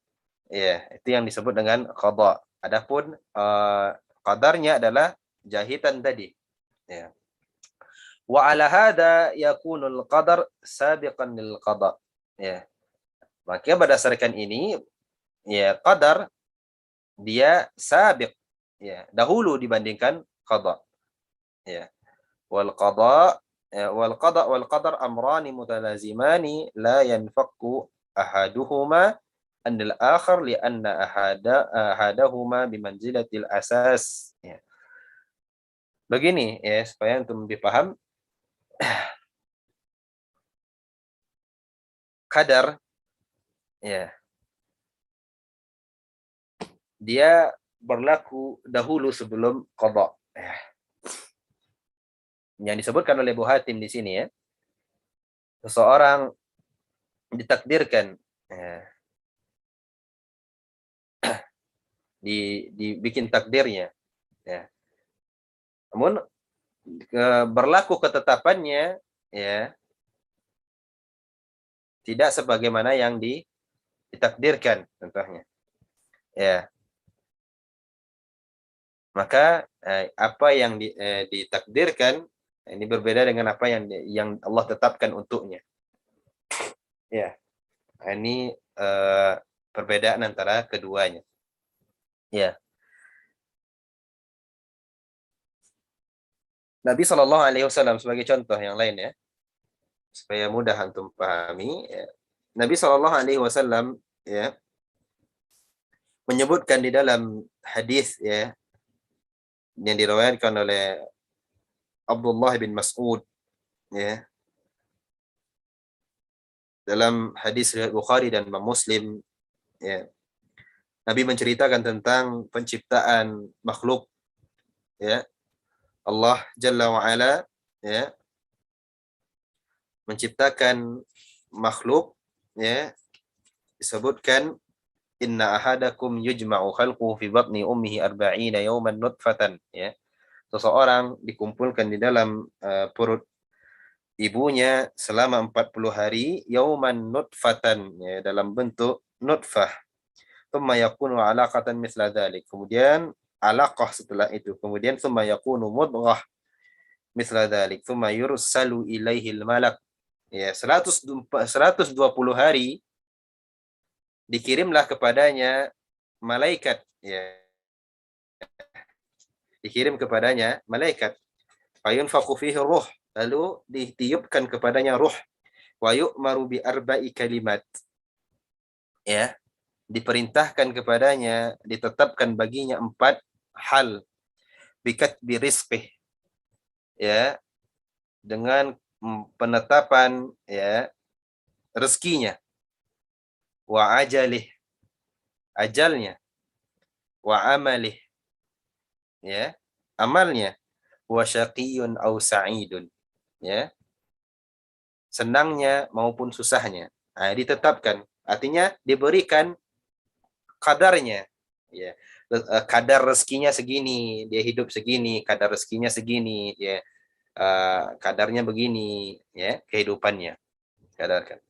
Ya, itu yang disebut dengan qada. Adapun qadarnya adalah jahitan tadi. Ya. Wa ala hada yakunul qadar sabiqan lil qada. Ya. Maka berdasarkan ini ya qadar dia sabiq, ya, dahulu dibandingkan qada. Ya. Wal qada wal qada wal qadar amrani mutalazimani la yanfakku ahaduhuma anil akhar lianna ahadahuma bimanzilatil asas. Ya. Begini ya supaya untuk lebih paham, qadar ya dia berlaku dahulu sebelum qada. Ya. Yang disebutkan oleh Bu Hatim di sini ya, seseorang ditakdirkan ya, dibikin takdirnya ya. Namun berlaku ketetapannya ya tidak sebagaimana yang ditakdirkan contohnya. Ya, maka apa yang ditakdirkan ini berbeda dengan apa yang Allah tetapkan untuknya. Ya, ini perbedaan antara keduanya. Ya. Nabi Shallallahu Alaihi Wasallam sebagai contoh yang lain ya, supaya mudah untuk pahami. Ya. Nabi Shallallahu Alaihi Wasallam ya menyebutkan di dalam hadis ya yang diriwayatkan oleh Abdullah bin Mas'ud ya dalam hadis riwayat Bukhari dan Imam Muslim ya. Nabi menceritakan tentang penciptaan makhluk ya. Allah Jalla wa Ala ya menciptakan makhluk ya, disebutkan inna ahadakum yujma'u khalquhu fi batni ummihi arba'ina yawman nutfatan ya. Seseorang dikumpulkan di dalam perut ibunya selama 40 hari yauman nutfatan ya, dalam bentuk nutfah. Thumma yakunu 'alaqatan mithla dzalik. Kemudian alaqah setelah itu. Kemudian thumma yakunu mudghah mithla dzalik. Thumma yursalu ilaihil malak. Ya, 120 hari dikirimlah kepadanya malaikat ya. Dikirim kepadanya malaikat. Fayunfakhu fihi ruh. Lalu ditiupkan kepadanya ruh. Wa yu'maru bi arba'i kalimat. Ya, diperintahkan kepadanya, ditetapkan baginya 4 hal. Bikat birizqih. Ya, dengan penetapan ya rezekinya. Wa ajalih, ajalnya. Wa amalih, ya, amalnya. Wa syaqiyun aw sa'idun. Ya, senangnya maupun susahnya. Nah, ditetapkan. Artinya diberikan kadarnya. Ya. Kadar rezekinya segini, dia hidup segini, kadar rezekinya segini, ya. Kadarnya begini, ya, kehidupannya. Kadarkan.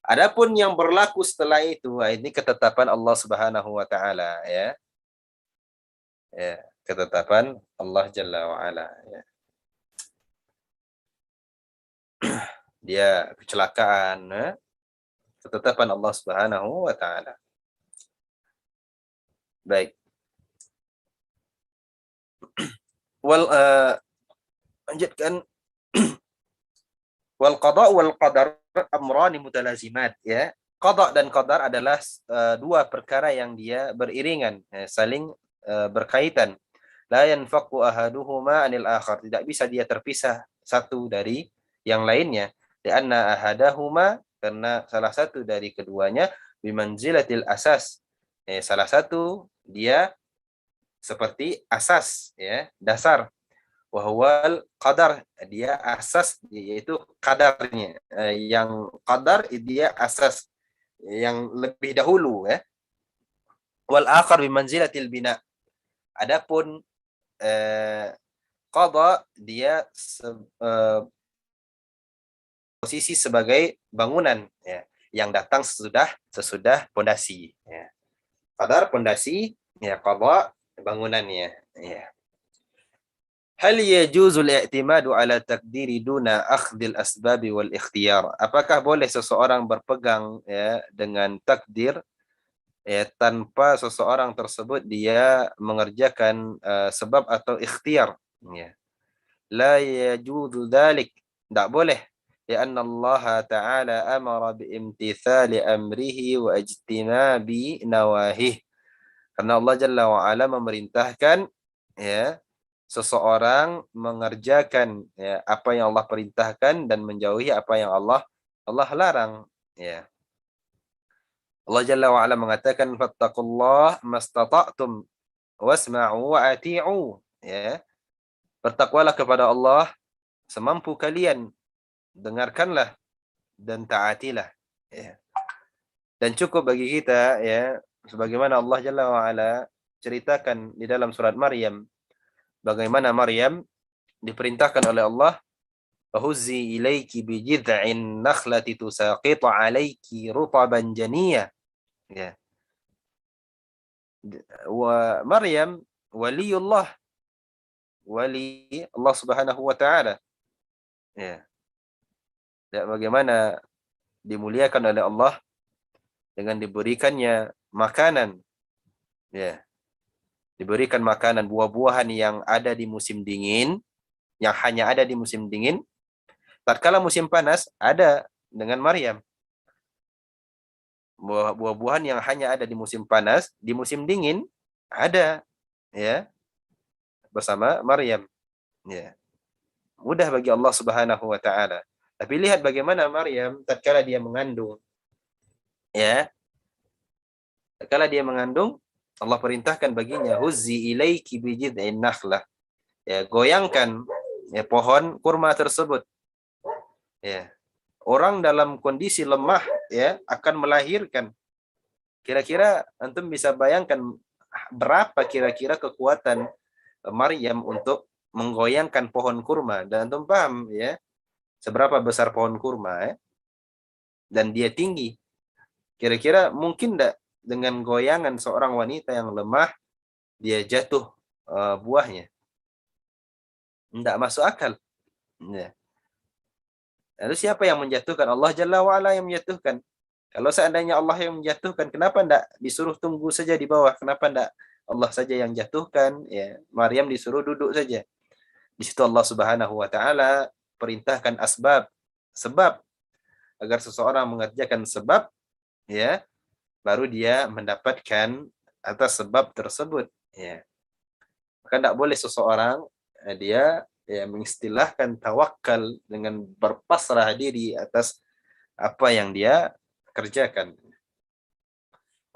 Adapun yang berlaku setelah itu, ini ketetapan Allah Subhanahu wa taala, ya. Ya, ketetapan Allah Jalla wa Ala, ya. Dia kecelakaan, ya. Ketetapan Allah Subhanahu wa taala. Baik. Lanjutkan. Wal qada wal qadar amrani mutalazimat ya. Qada dan qadar adalah dua perkara yang dia beriringan, saling berkaitan. La yanfaqu ahaduhuma anil akhar. Tidak bisa dia terpisah satu dari yang lainnya. Lianna ahadahuma, karena salah satu dari keduanya bimanzilatil asas. Salah satu dia seperti asas ya, dasar. Wahwal qadar, dia asas yaitu kadarnya. Yang qadar dia asas yang lebih dahulu ya. Wal akhar bi manzilatil bina. Adapun qada dia posisi sebagai bangunan, ya, yang datang sesudah pondasi, ya. Qadar pondasi, ya, qadha bangunannya, ya. Hal yajuzul i'timadu ala takdiri duna akhdil asbabi wal ikhtiyar. Apakah boleh seseorang berpegang, ya, dengan takdir, ya, tanpa seseorang tersebut dia mengerjakan sebab atau ikhtiar, ya. La yajuzu dzalik. Tidak boleh. Karena Allah Ta'ala amara biimtithali amrihi wa ijtinabi nawahih. Karena Allah Jalla wa Ala memerintahkan, ya, seseorang mengerjakan, ya, apa yang Allah perintahkan dan menjauhi apa yang Allah larang, ya. Allah Jalla wa Ala mengatakan fattaqullah mastata'tum wasma'u wa ati'u, ya. Bertakwalah kepada Allah semampu kalian, dengarkanlah dan taatilah, ya. Dan cukup bagi kita, ya, sebagaimana Allah Jalla wa Ala ceritakan di dalam surat Maryam, bagaimana Maryam diperintahkan oleh Allah, "Huzzi ilaiki bijid'in nakhlati tusaqitu 'alaiki rutaban janiyya." Ya. Wa Maryam waliullah, wali Allah Subhanahu wa taala. Ya. Dan bagaimana dimuliakan oleh Allah dengan diberikannya makanan, ya. Diberikan makanan buah-buahan yang ada di musim dingin, yang hanya ada di musim dingin. Tatkala musim panas ada dengan Maryam. Buah-buahan yang hanya ada di musim panas, di musim dingin ada, ya, bersama Maryam, ya. Mudah bagi Allah Subhanahu wa taala. Tapi lihat bagaimana Maryam tatkala dia mengandung, ya. Tatkala dia mengandung, Allah perintahkan baginya, huzzi ilaiki bijid'in nakhlah. Ya, goyangkan, ya, pohon kurma tersebut. Ya. Orang dalam kondisi lemah, ya, akan melahirkan. Kira-kira antum bisa bayangkan berapa kira-kira kekuatan Maryam untuk menggoyangkan pohon kurma, dan antum paham, ya, seberapa besar pohon kurma, ya? Dan dia tinggi. Kira-kira mungkin enggak dengan goyangan seorang wanita yang lemah dia jatuh buahnya? Enggak masuk akal. Ya. Lalu siapa yang menjatuhkan? Allah Jalla wa'ala yang menjatuhkan. Kalau seandainya Allah yang menjatuhkan, kenapa enggak disuruh tunggu saja di bawah? Kenapa enggak Allah saja yang jatuhkan? Ya, Maryam disuruh duduk saja. Di situ Allah Subhanahu wa taala perintahkan asbab, sebab, agar seseorang mengerjakan sebab, ya, baru dia mendapatkan atas sebab tersebut, ya. Maka tidak boleh seseorang dia, ya, mengistilahkan tawakal dengan berpasrah diri atas apa yang dia kerjakan.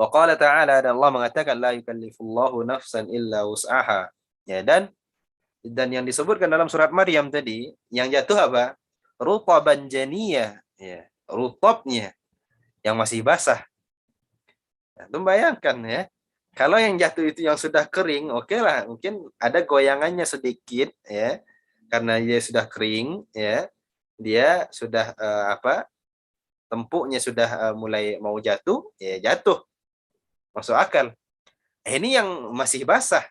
Wa qala ta'ala, dan Allah mengatakan la yukallifullahu nafsan illa wus'aha. Ya, dan yang disebutkan dalam surat Maryam tadi, yang jatuh apa? Rutaban janiyah, ya, rutubnya yang masih basah. Nah, itu bayangkan, ya. Kalau yang jatuh itu yang sudah kering, oke lah, mungkin ada goyangannya sedikit, ya. Karena dia sudah kering, ya. Dia sudah tempuknya sudah mulai mau jatuh, ya jatuh. Masuk akal. Ini yang masih basah,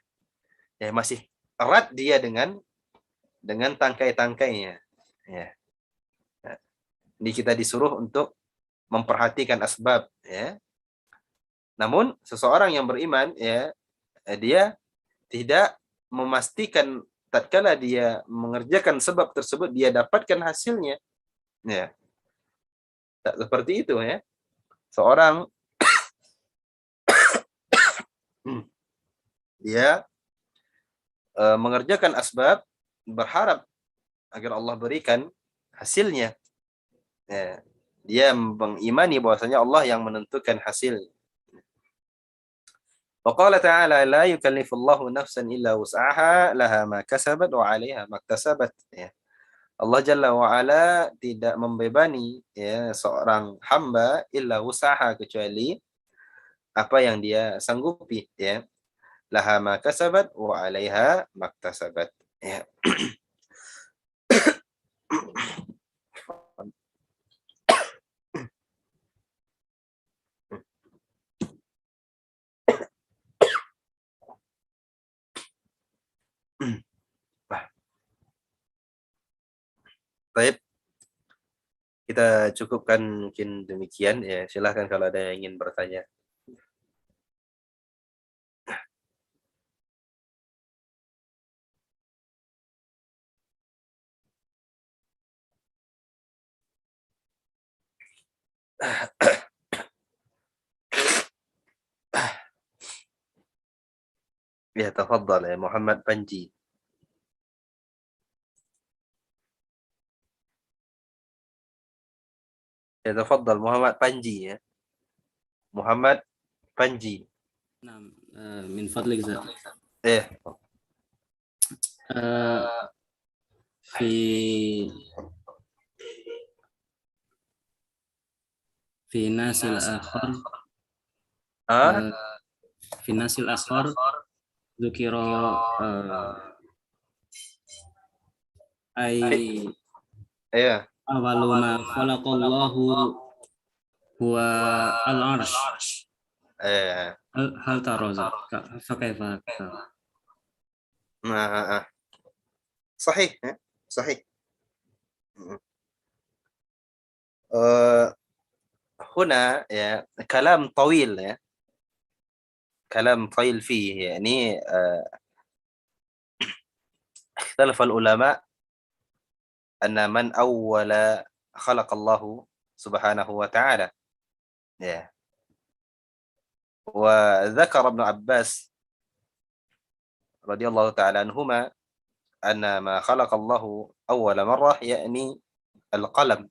ya, masih erat dia dengan tangkai-tangkainya, ya. Nah, ini kita disuruh untuk memperhatikan asbab, ya. Namun seseorang yang beriman, ya, dia tidak memastikan tatkala dia mengerjakan sebab tersebut dia dapatkan hasilnya, ya. Tak seperti itu, ya. Seorang dia mengerjakan asbab, berharap agar Allah berikan hasilnya. Ya. Dia mengimani bahwasanya Allah yang menentukan hasil. Wa qala ta'ala la yukallifullahu nafsan illa wus'aha laha ma kasabat wa 'alaiha ma iktasabat. Ya. Allah Jalla wa Ala tidak membebani, ya, seorang hamba illa wus'aha, kecuali apa yang dia sanggupi, ya. Laha ma kasabat wa 'alaiha ma iktasabat. Ya. Baik, kita cukupkan mungkin demikian ya. Silahkan kalau ada yang ingin bertanya. Ya, tafadhal ya Muhammad Panji. Ya, tafadhal Muhammad Panji ya. Muhammad Panji. نعم من فضلك زاد Eh, في في ناس الآخر ah, في الناس الآخر ذكر أي ya. أول ما خلق الله هو العرش Eh, هل ترى ذلك فكيف nah, sahih ya. Sahih. هنا ya kalam طويل ya. كلام طويل فيه يعني اختلف العلماء أن من أول خلق الله سبحانه وتعالى ya. وذكر ابن عباس رضي الله تعالى عنهما أن ما خلق الله أول مرة يعني القلم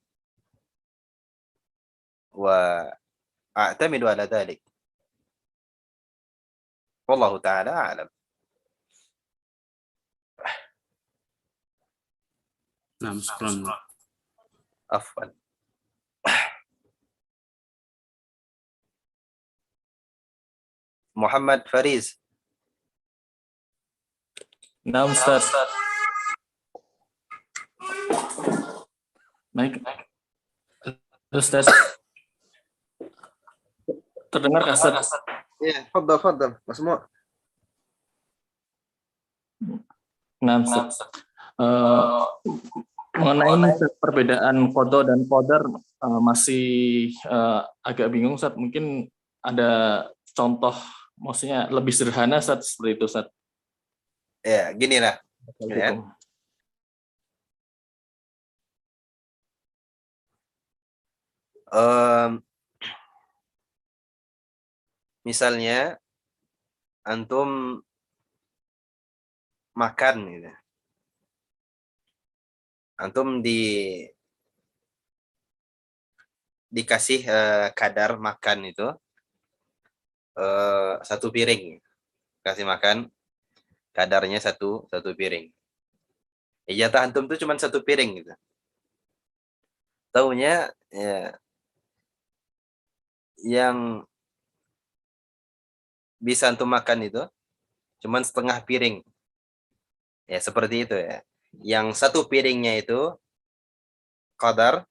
وأعتمد على ذلك والله تعالى أعلم. نعم شكرا عفوا. محمد فريز. Nah, Ustaz. Baik. Ustaz. Terdengar kah, Ustaz? Ya, fadal fadal masmu'. Nah, Ustaz. Mengenai perbedaan qada dan qadar masih agak bingung, Ustaz. Mungkin ada contoh maksudnya lebih sederhana, Ustaz, seperti itu, Ustaz. Ya, gini lah. Ya. Misalnya antum makan gitu. Antum dikasih kadar makan itu satu piring. Kasih makan kadarnya satu piring. Jatah antum tuh cuma satu piring gitu. Taunya ya, yang bisa antum makan itu cuma setengah piring. Ya seperti itu ya. Yang satu piringnya itu qadar,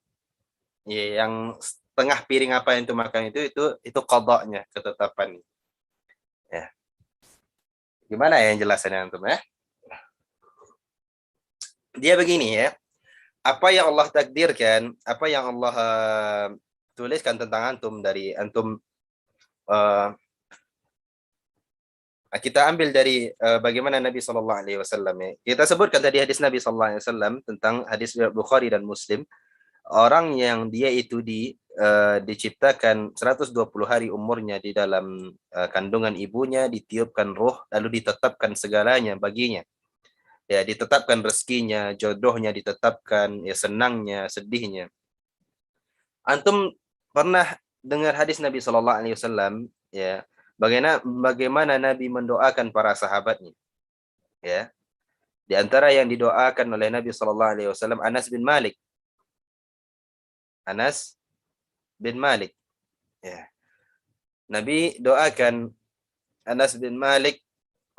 ya, yang setengah piring apa yang antum makan itu qadanya, ketetapan. Ya. Gimana ya yang jelasannya antum ya? Dia begini ya. Apa yang Allah takdirkan, apa yang Allah tuliskan tentang antum dari antum kita ambil dari bagaimana Nabi Shallallahu Alaihi Wasallam ya. Kita sebutkan tadi hadis Nabi Shallallahu Alaihi Wasallam tentang hadis Bukhari dan Muslim, orang yang dia itu diciptakan 120 hari umurnya di dalam kandungan ibunya, ditiupkan ruh, lalu ditetapkan segalanya baginya. Ya, ditetapkan rezekinya, jodohnya ditetapkan, ya senangnya, sedihnya. Antum pernah dengar hadis Nabi Shallallahu Alaihi Wasallam ya, bagaimana Nabi mendoakan para sahabatnya ya. Di antara yang didoakan oleh Nabi Shallallahu Alaihi Wasallam Anas bin Malik. Anas bin Malik ya. Nabi doakan Anas bin Malik,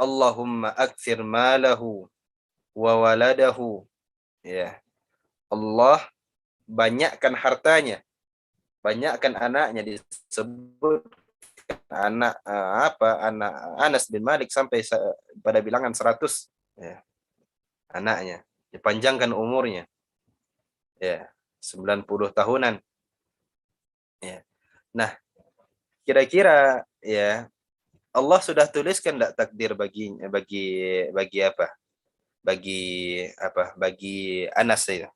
Allahumma akthir malahu wa waladahu ya. Allah banyakkan hartanya, banyakkan anaknya, disebut anak anak Anas bin Malik sampai pada bilangan 100 ya, anaknya, dipanjangkan umurnya. Ya, 90 tahunan. Ya. Nah, kira-kira ya Allah sudah tuliskan enggak takdir bagi apa? Bagi Anas itu.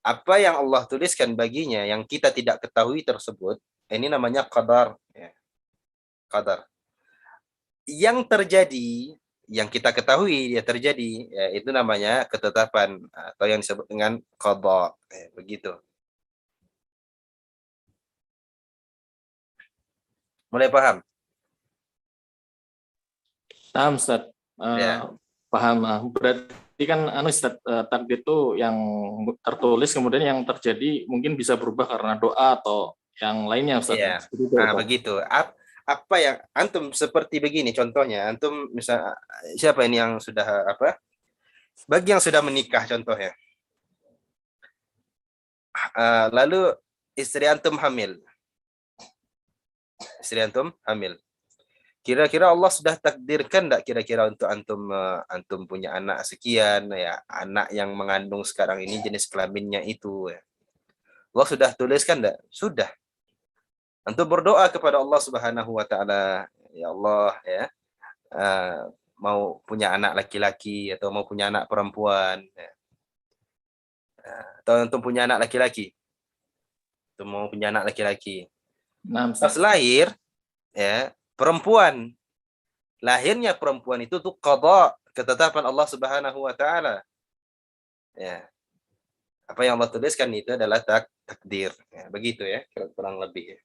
Apa yang Allah tuliskan baginya yang kita tidak ketahui tersebut, ini namanya qadar, ya. Qadar. Yang terjadi, yang kita ketahui dia terjadi, ya, itu namanya ketetapan atau yang disebut dengan qada, ya, begitu. Mulai paham? Paham, Ustaz. Ya. Paham. Berarti kan Ustaz, takdir itu yang tertulis kemudian yang terjadi mungkin bisa berubah karena doa atau yang lainnya, Ustaz. Iya. Seperti itu, Nah, Ustaz. begitu. Apa yang antum seperti begini contohnya, antum misal siapa ini yang sudah apa? Bagi yang sudah menikah contohnya. Lalu istri antum hamil. Istri antum hamil. Kira-kira Allah sudah takdirkan enggak kira-kira untuk antum punya anak sekian ya, anak yang mengandung sekarang ini jenis kelaminnya itu ya. Allah sudah tuliskan enggak? Sudah. Antum berdoa kepada Allah Subhanahu wa taala, ya Allah ya, mau punya anak laki-laki atau mau punya anak perempuan ya. Atau antum punya anak laki-laki. Antum mau punya anak laki-laki. Nah, Pas Ustaz. lahir ya, perempuan. Lahirnya perempuan itu tuh qada, ketetapan Allah Subhanahu wa taala. Ya. Apa yang Allah tuliskan itu adalah takdir. Ya, begitu ya, kurang lebih ya.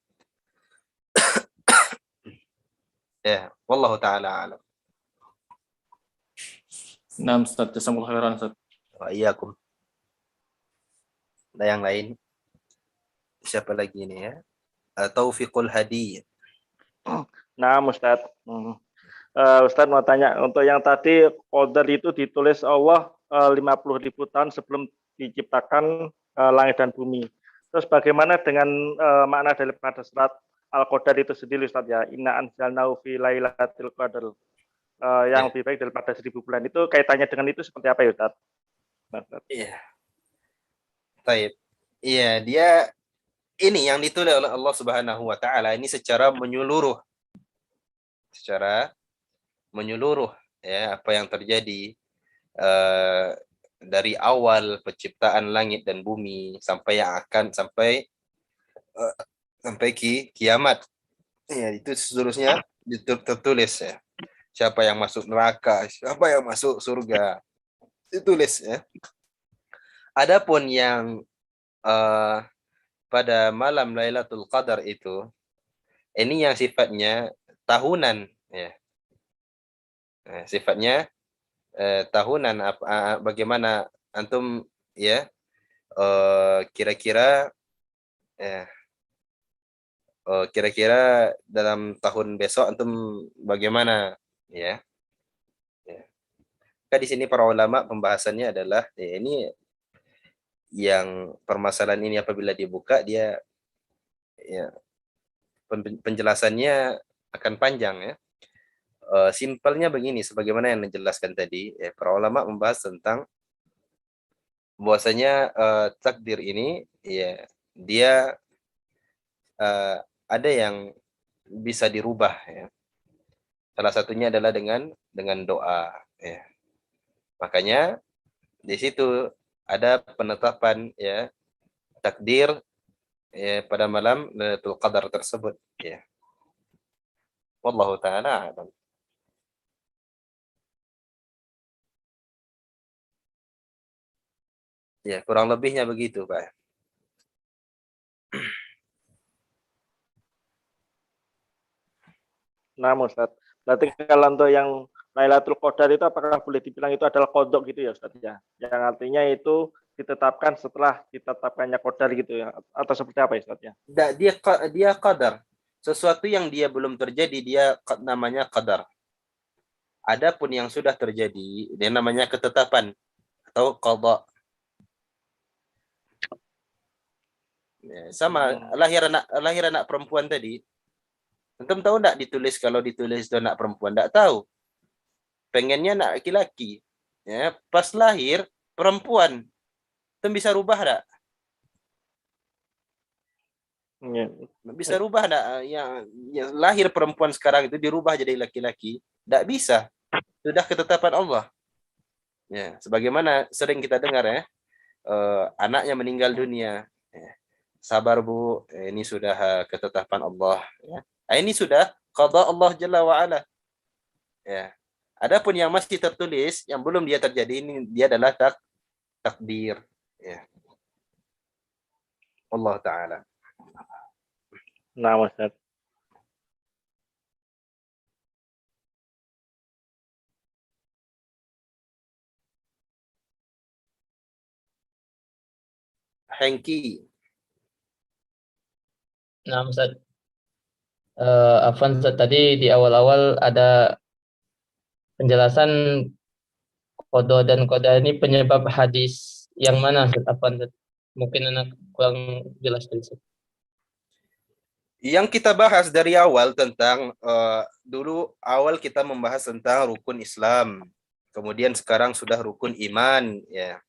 Ya, wallahu taala alam. Nah, Ustaz. Jazakumullah khairan, Ustaz. Wa iyyakum. Ada yang lain? Siapa lagi ini ya? Taufiqul Hadi. Nah, Ustaz. Ustaz mau tanya, untuk yang tadi qadar itu ditulis Allah 50.000 tahun sebelum diciptakan langit dan bumi. Terus bagaimana dengan makna daripada surat Al-Qadar itu sendiri, Ustaz ya? Inna anzalnahu fi lailatul qadar. Yang lebih baik daripada 1000 bulan. Itu kaitannya dengan itu seperti apa ya, Ustaz? Iya. Baik. Iya, dia ini yang ditulis oleh Allah Subhanahu wa taala ini secara menyeluruh. Secara menyeluruh ya, apa yang terjadi dari awal penciptaan langit dan bumi sampai yang akan sampai kiamat. Ya, itu seterusnya tertulis ya. Siapa yang masuk neraka, siapa yang masuk surga. Ditulis ya. Adapun yang pada malam Lailatul Qadar itu, ini yang sifatnya tahunan ya. Sifatnya tahunan. Bagaimana antum ya kira-kira kira-kira dalam tahun besok antum bagaimana ya. Di sini para ulama pembahasannya adalah ya, ini yang permasalahan ini apabila dibuka dia ya penjelasannya akan panjang ya. Simpelnya begini, sebagaimana yang dijelaskan tadi, ya, para ulama membahas tentang bahwasanya takdir ini ya dia ada yang bisa dirubah ya. Salah satunya adalah dengan doa ya. Makanya di situ ada penetapan ya takdir ya pada malam Lailatul Qadar tersebut ya. Wallahu taala a'lam. Ya, kurang lebihnya begitu, Pak. Nah, Ustaz. Berarti kalau untuk yang Lailatul Qadar itu apakah boleh dibilang itu adalah kodok gitu ya, Ustaz ya? Yang artinya itu ditetapkan setelah ditetapkannya qadar gitu ya, atau seperti apa ya, Ustaz ya? Dia qadar. Sesuatu yang dia belum terjadi dia namanya qadar. Adapun yang sudah terjadi dia namanya ketetapan atau qada. Ya, sama lahir anak perempuan tadi. Antum tahu enggak ditulis kalau ditulis itu anak perempuan? Enggak tahu. Pengennya anak laki-laki. ya, pas lahir perempuan, itu bisa rubah enggak? Ya. Bisa rubah enggak? Yang lahir perempuan sekarang itu dirubah jadi laki-laki? Enggak bisa. Sudah ketetapan Allah. Ya, sebagaimana sering kita dengar ya, anaknya meninggal dunia. Ya, sabar Bu, ini sudah ketetapan Allah. Ya. Ini sudah qada Allah Jalla wa Ala. Ya. Adapun yang masih tertulis, yang belum dia terjadi, ini dia adalah takdir. Ya. Allah Ta'ala. Nah, Ustaz. Hengki. Nah, Ustaz. Afwan, Ustaz, tadi di awal-awal ada penjelasan qada dan qadar ini penyebab hadis yang mana, Ustaz? Afwan, Ustaz. Mungkin anak kurang jelas tadi, Ustaz. Yang kita bahas dari awal tentang dulu awal kita membahas tentang rukun Islam, kemudian sekarang sudah rukun iman, ya.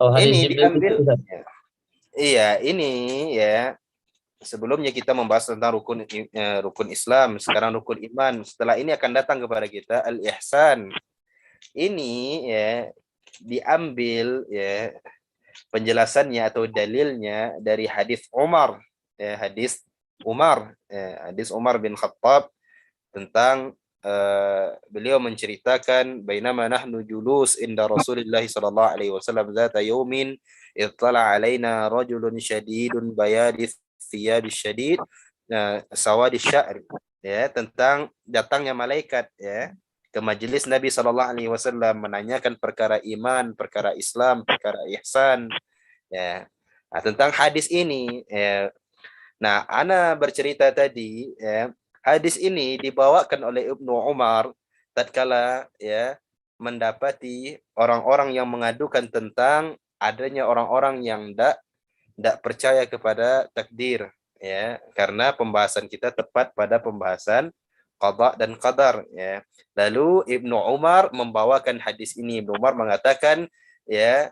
Oh, hadis Ini Jibril diambil, itu, Ustaz. iya ini ya. Sebelumnya kita membahas tentang rukun Islam, sekarang rukun iman. Setelah ini akan datang kepada kita al-ihsan. Ini ya diambil ya penjelasannya atau dalilnya dari hadis Umar, ya, hadis Umar bin Khattab tentang beliau menceritakan bainama nahnu julus inda Rasulillah sallallahu alaihi wasallam zata yaumin ittala alaina rajulun syadidun bayadis thiyabis syadid sawadis sya'r, ya, tentang datangnya malaikat ya ke majelis Nabi sallallahu alaihi wasallam menanyakan perkara iman, perkara Islam, perkara ihsan, ya. Nah, tentang hadis ini ya. Nah, ana bercerita tadi ya, hadis ini dibawakan oleh Ibnu Umar tatkala ya mendapati orang-orang yang mengadukan tentang adanya orang-orang yang tidak percaya kepada takdir, ya, karena pembahasan kita tepat pada pembahasan qada dan qadar, ya. Lalu Ibnu Umar membawakan hadis ini. Ibnu Umar mengatakan ya,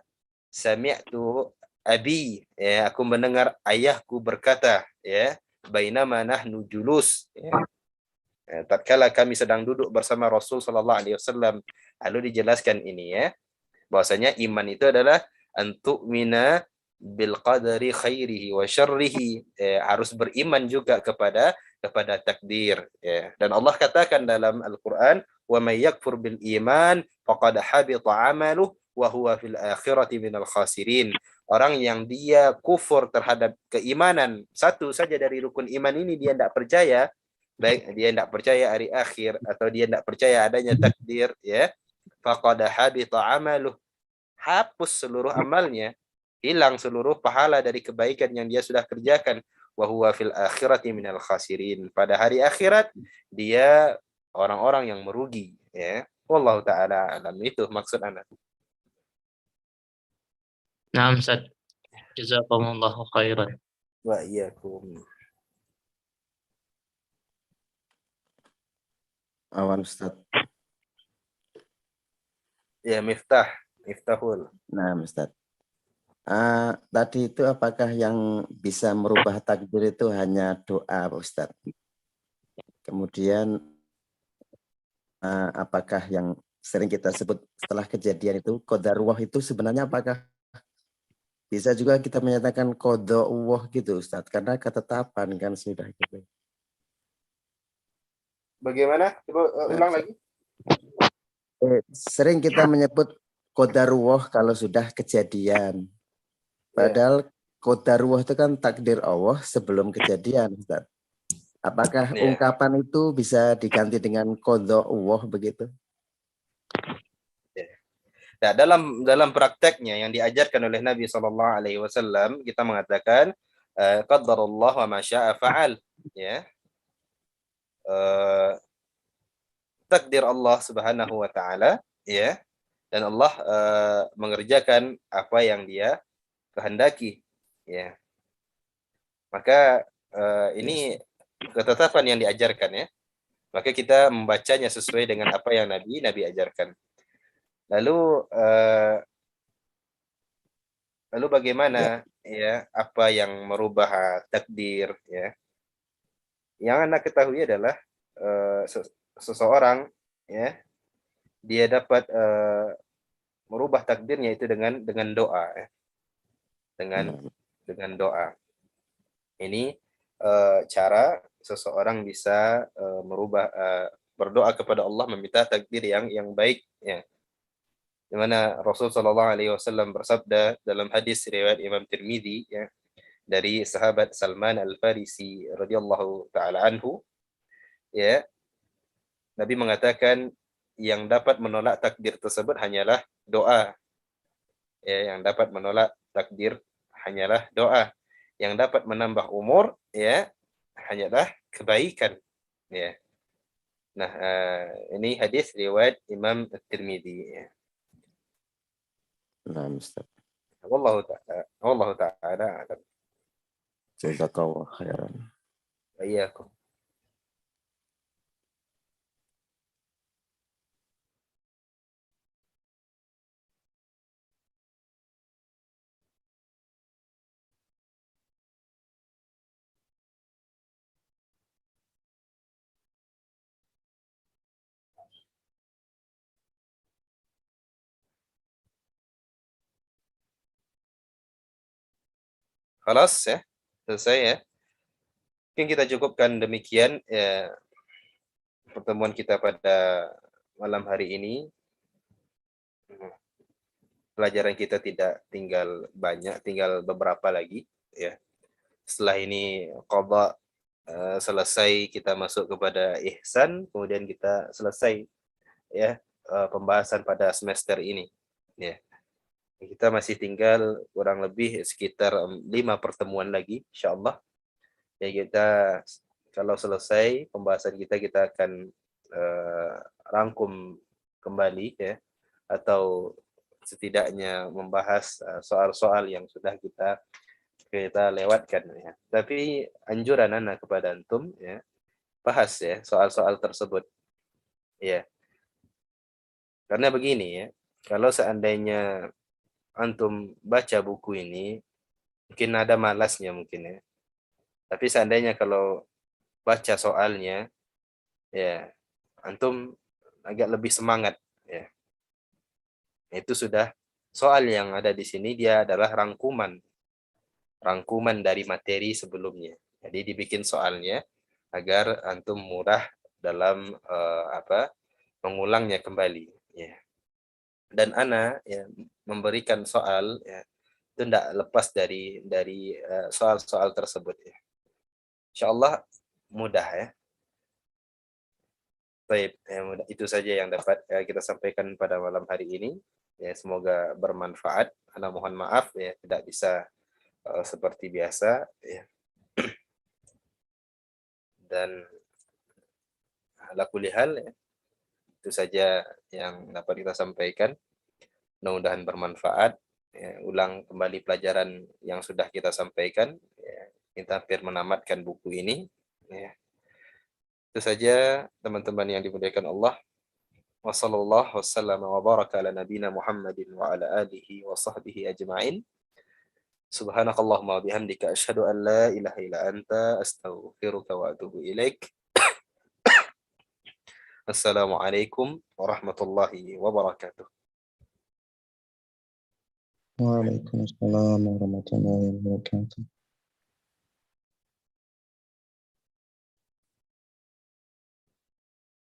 sami'tu abi, ya, aku mendengar ayahku berkata, ya, bainama nahnu julus, ya, tatkala kami sedang duduk bersama Rasul sallallahu alaihi wasallam. Lalu dijelaskan ini ya, bahwasanya iman itu adalah antu'mina bil qadari khairihi wa syarrihi, harus beriman juga kepada takdir, ya. Dan Allah katakan dalam Al-Qur'an, wa may yakfur bil iman faqad habita 'amaluhu wa huwa fil akhirati minal khasirin. Orang yang dia kufur terhadap keimanan, satu saja dari rukun iman ini dia tidak percaya, baik dia tidak percaya hari akhir atau dia tidak percaya adanya takdir, ya, faqad habita 'amaluhu, hapus seluruh amalnya, hilang seluruh pahala dari kebaikan yang dia sudah kerjakan. Wa huwa fil akhirati minal khasirin, pada hari akhirat dia orang-orang yang merugi, ya. Wallahu taala alam. Itu maksud anak. Nah, Ustaz. Jazakumullahu khairan. Wa iyyakum. Awan Ustaz. Ya, Miftahul. Nah, Ustaz. Tadi itu apakah yang bisa merubah takdir itu hanya doa, Pak Ustaz? Kemudian apakah yang sering kita sebut setelah kejadian itu qadarullah itu sebenarnya apakah bisa juga kita menyatakan qada'ullah gitu, Ustaz? Karena ketetapan kan sudah gitu. Bagaimana? Coba ulang lagi. Sering kita menyebut qadarullah kalau sudah kejadian. Padahal qadarullah itu kan takdir Allah sebelum kejadian, Ustaz. Apakah ungkapan itu bisa diganti dengan qada'ullah begitu? Nah, dalam prakteknya yang diajarkan oleh Nabi sallallahu alaihi wasallam, kita mengatakan qadarullah wa ma syaa fa'al, ya. Takdir Allah Subhanahu wa taala, ya. Dan Allah mengerjakan apa yang Dia kehendaki, ya. Maka ini ketetapan yang diajarkan, ya. Maka kita membacanya sesuai dengan apa yang Nabi ajarkan. Lalu lalu bagaimana ya apa yang merubah takdir ya? Yang Anda ketahui adalah seseorang ya dia dapat merubah takdirnya itu dengan doa ya. Dengan doa. Ini cara seseorang bisa merubah berdoa kepada Allah meminta takdir yang baik ya. Di mana Rasul sallallahu alaihi wasallam bersabda dalam hadis riwayat Imam Tirmizi ya dari sahabat Salman Al-Farisi radhiyallahu taala anhu ya, Nabi mengatakan yang dapat menolak takdir tersebut hanyalah doa. Ya, yang dapat menolak takdir hanyalah doa. Yang dapat menambah umur ya hanyalah kebaikan ya. Nah, ini hadis riwayat Imam At-Tirmidzi ya. Nah, Ustaz. Wallahu ta'ala a'lam. Jazakallah khairan. Iyyakum. Khalas ya. Selesai ya. Mungkin kita cukupkan demikian ya, pertemuan kita pada malam hari ini. Pelajaran kita tidak tinggal banyak, tinggal beberapa lagi ya. Setelah ini qadha selesai, kita masuk kepada ihsan, kemudian kita selesai ya pembahasan pada semester ini ya. Kita masih tinggal kurang lebih sekitar 5 pertemuan lagi insyaallah. Ya kita kalau selesai pembahasan kita akan rangkum kembali ya, atau setidaknya membahas soal-soal yang sudah kita lewatkan ya. Tapi anjuran anak kepada antum ya, bahas ya soal-soal tersebut ya. Karena begini ya, kalau seandainya antum baca buku ini mungkin ada malasnya mungkin ya. Tapi seandainya kalau baca soalnya ya antum agak lebih semangat ya. Itu sudah soal yang ada di sini dia adalah rangkuman dari materi sebelumnya. Jadi dibikin soalnya agar antum mudah dalam mengulangnya kembali ya. Dan ana ya memberikan soal ya itu tidak lepas dari soal-soal tersebut ya. Insyaallah mudah ya. Baik, ya, itu saja yang dapat kita sampaikan pada malam hari ini. Ya, semoga bermanfaat. Ana mohon maaf ya tidak bisa seperti biasa ya. Dan ala kulli hal ya, itu saja yang dapat kita sampaikan. Mudah-mudahan bermanfaat. Ya, ulang kembali pelajaran yang sudah kita sampaikan. Ya, kita hampir menamatkan buku ini. Ya. Itu saja teman-teman yang dimuliakan Allah. Wassallallahu wasallam wa baraka ala nabina Muhammadin wa ala alihi wa sahbihi ajma'in. Subhanakallahumma wa bihamdika asyhadu an la ilaha illa anta astaghfiruka wa atubu ilaik. Assalamualaikum warahmatullahi wabarakatuh. Waalaikumsalam warahmatullahi wabarakatuh.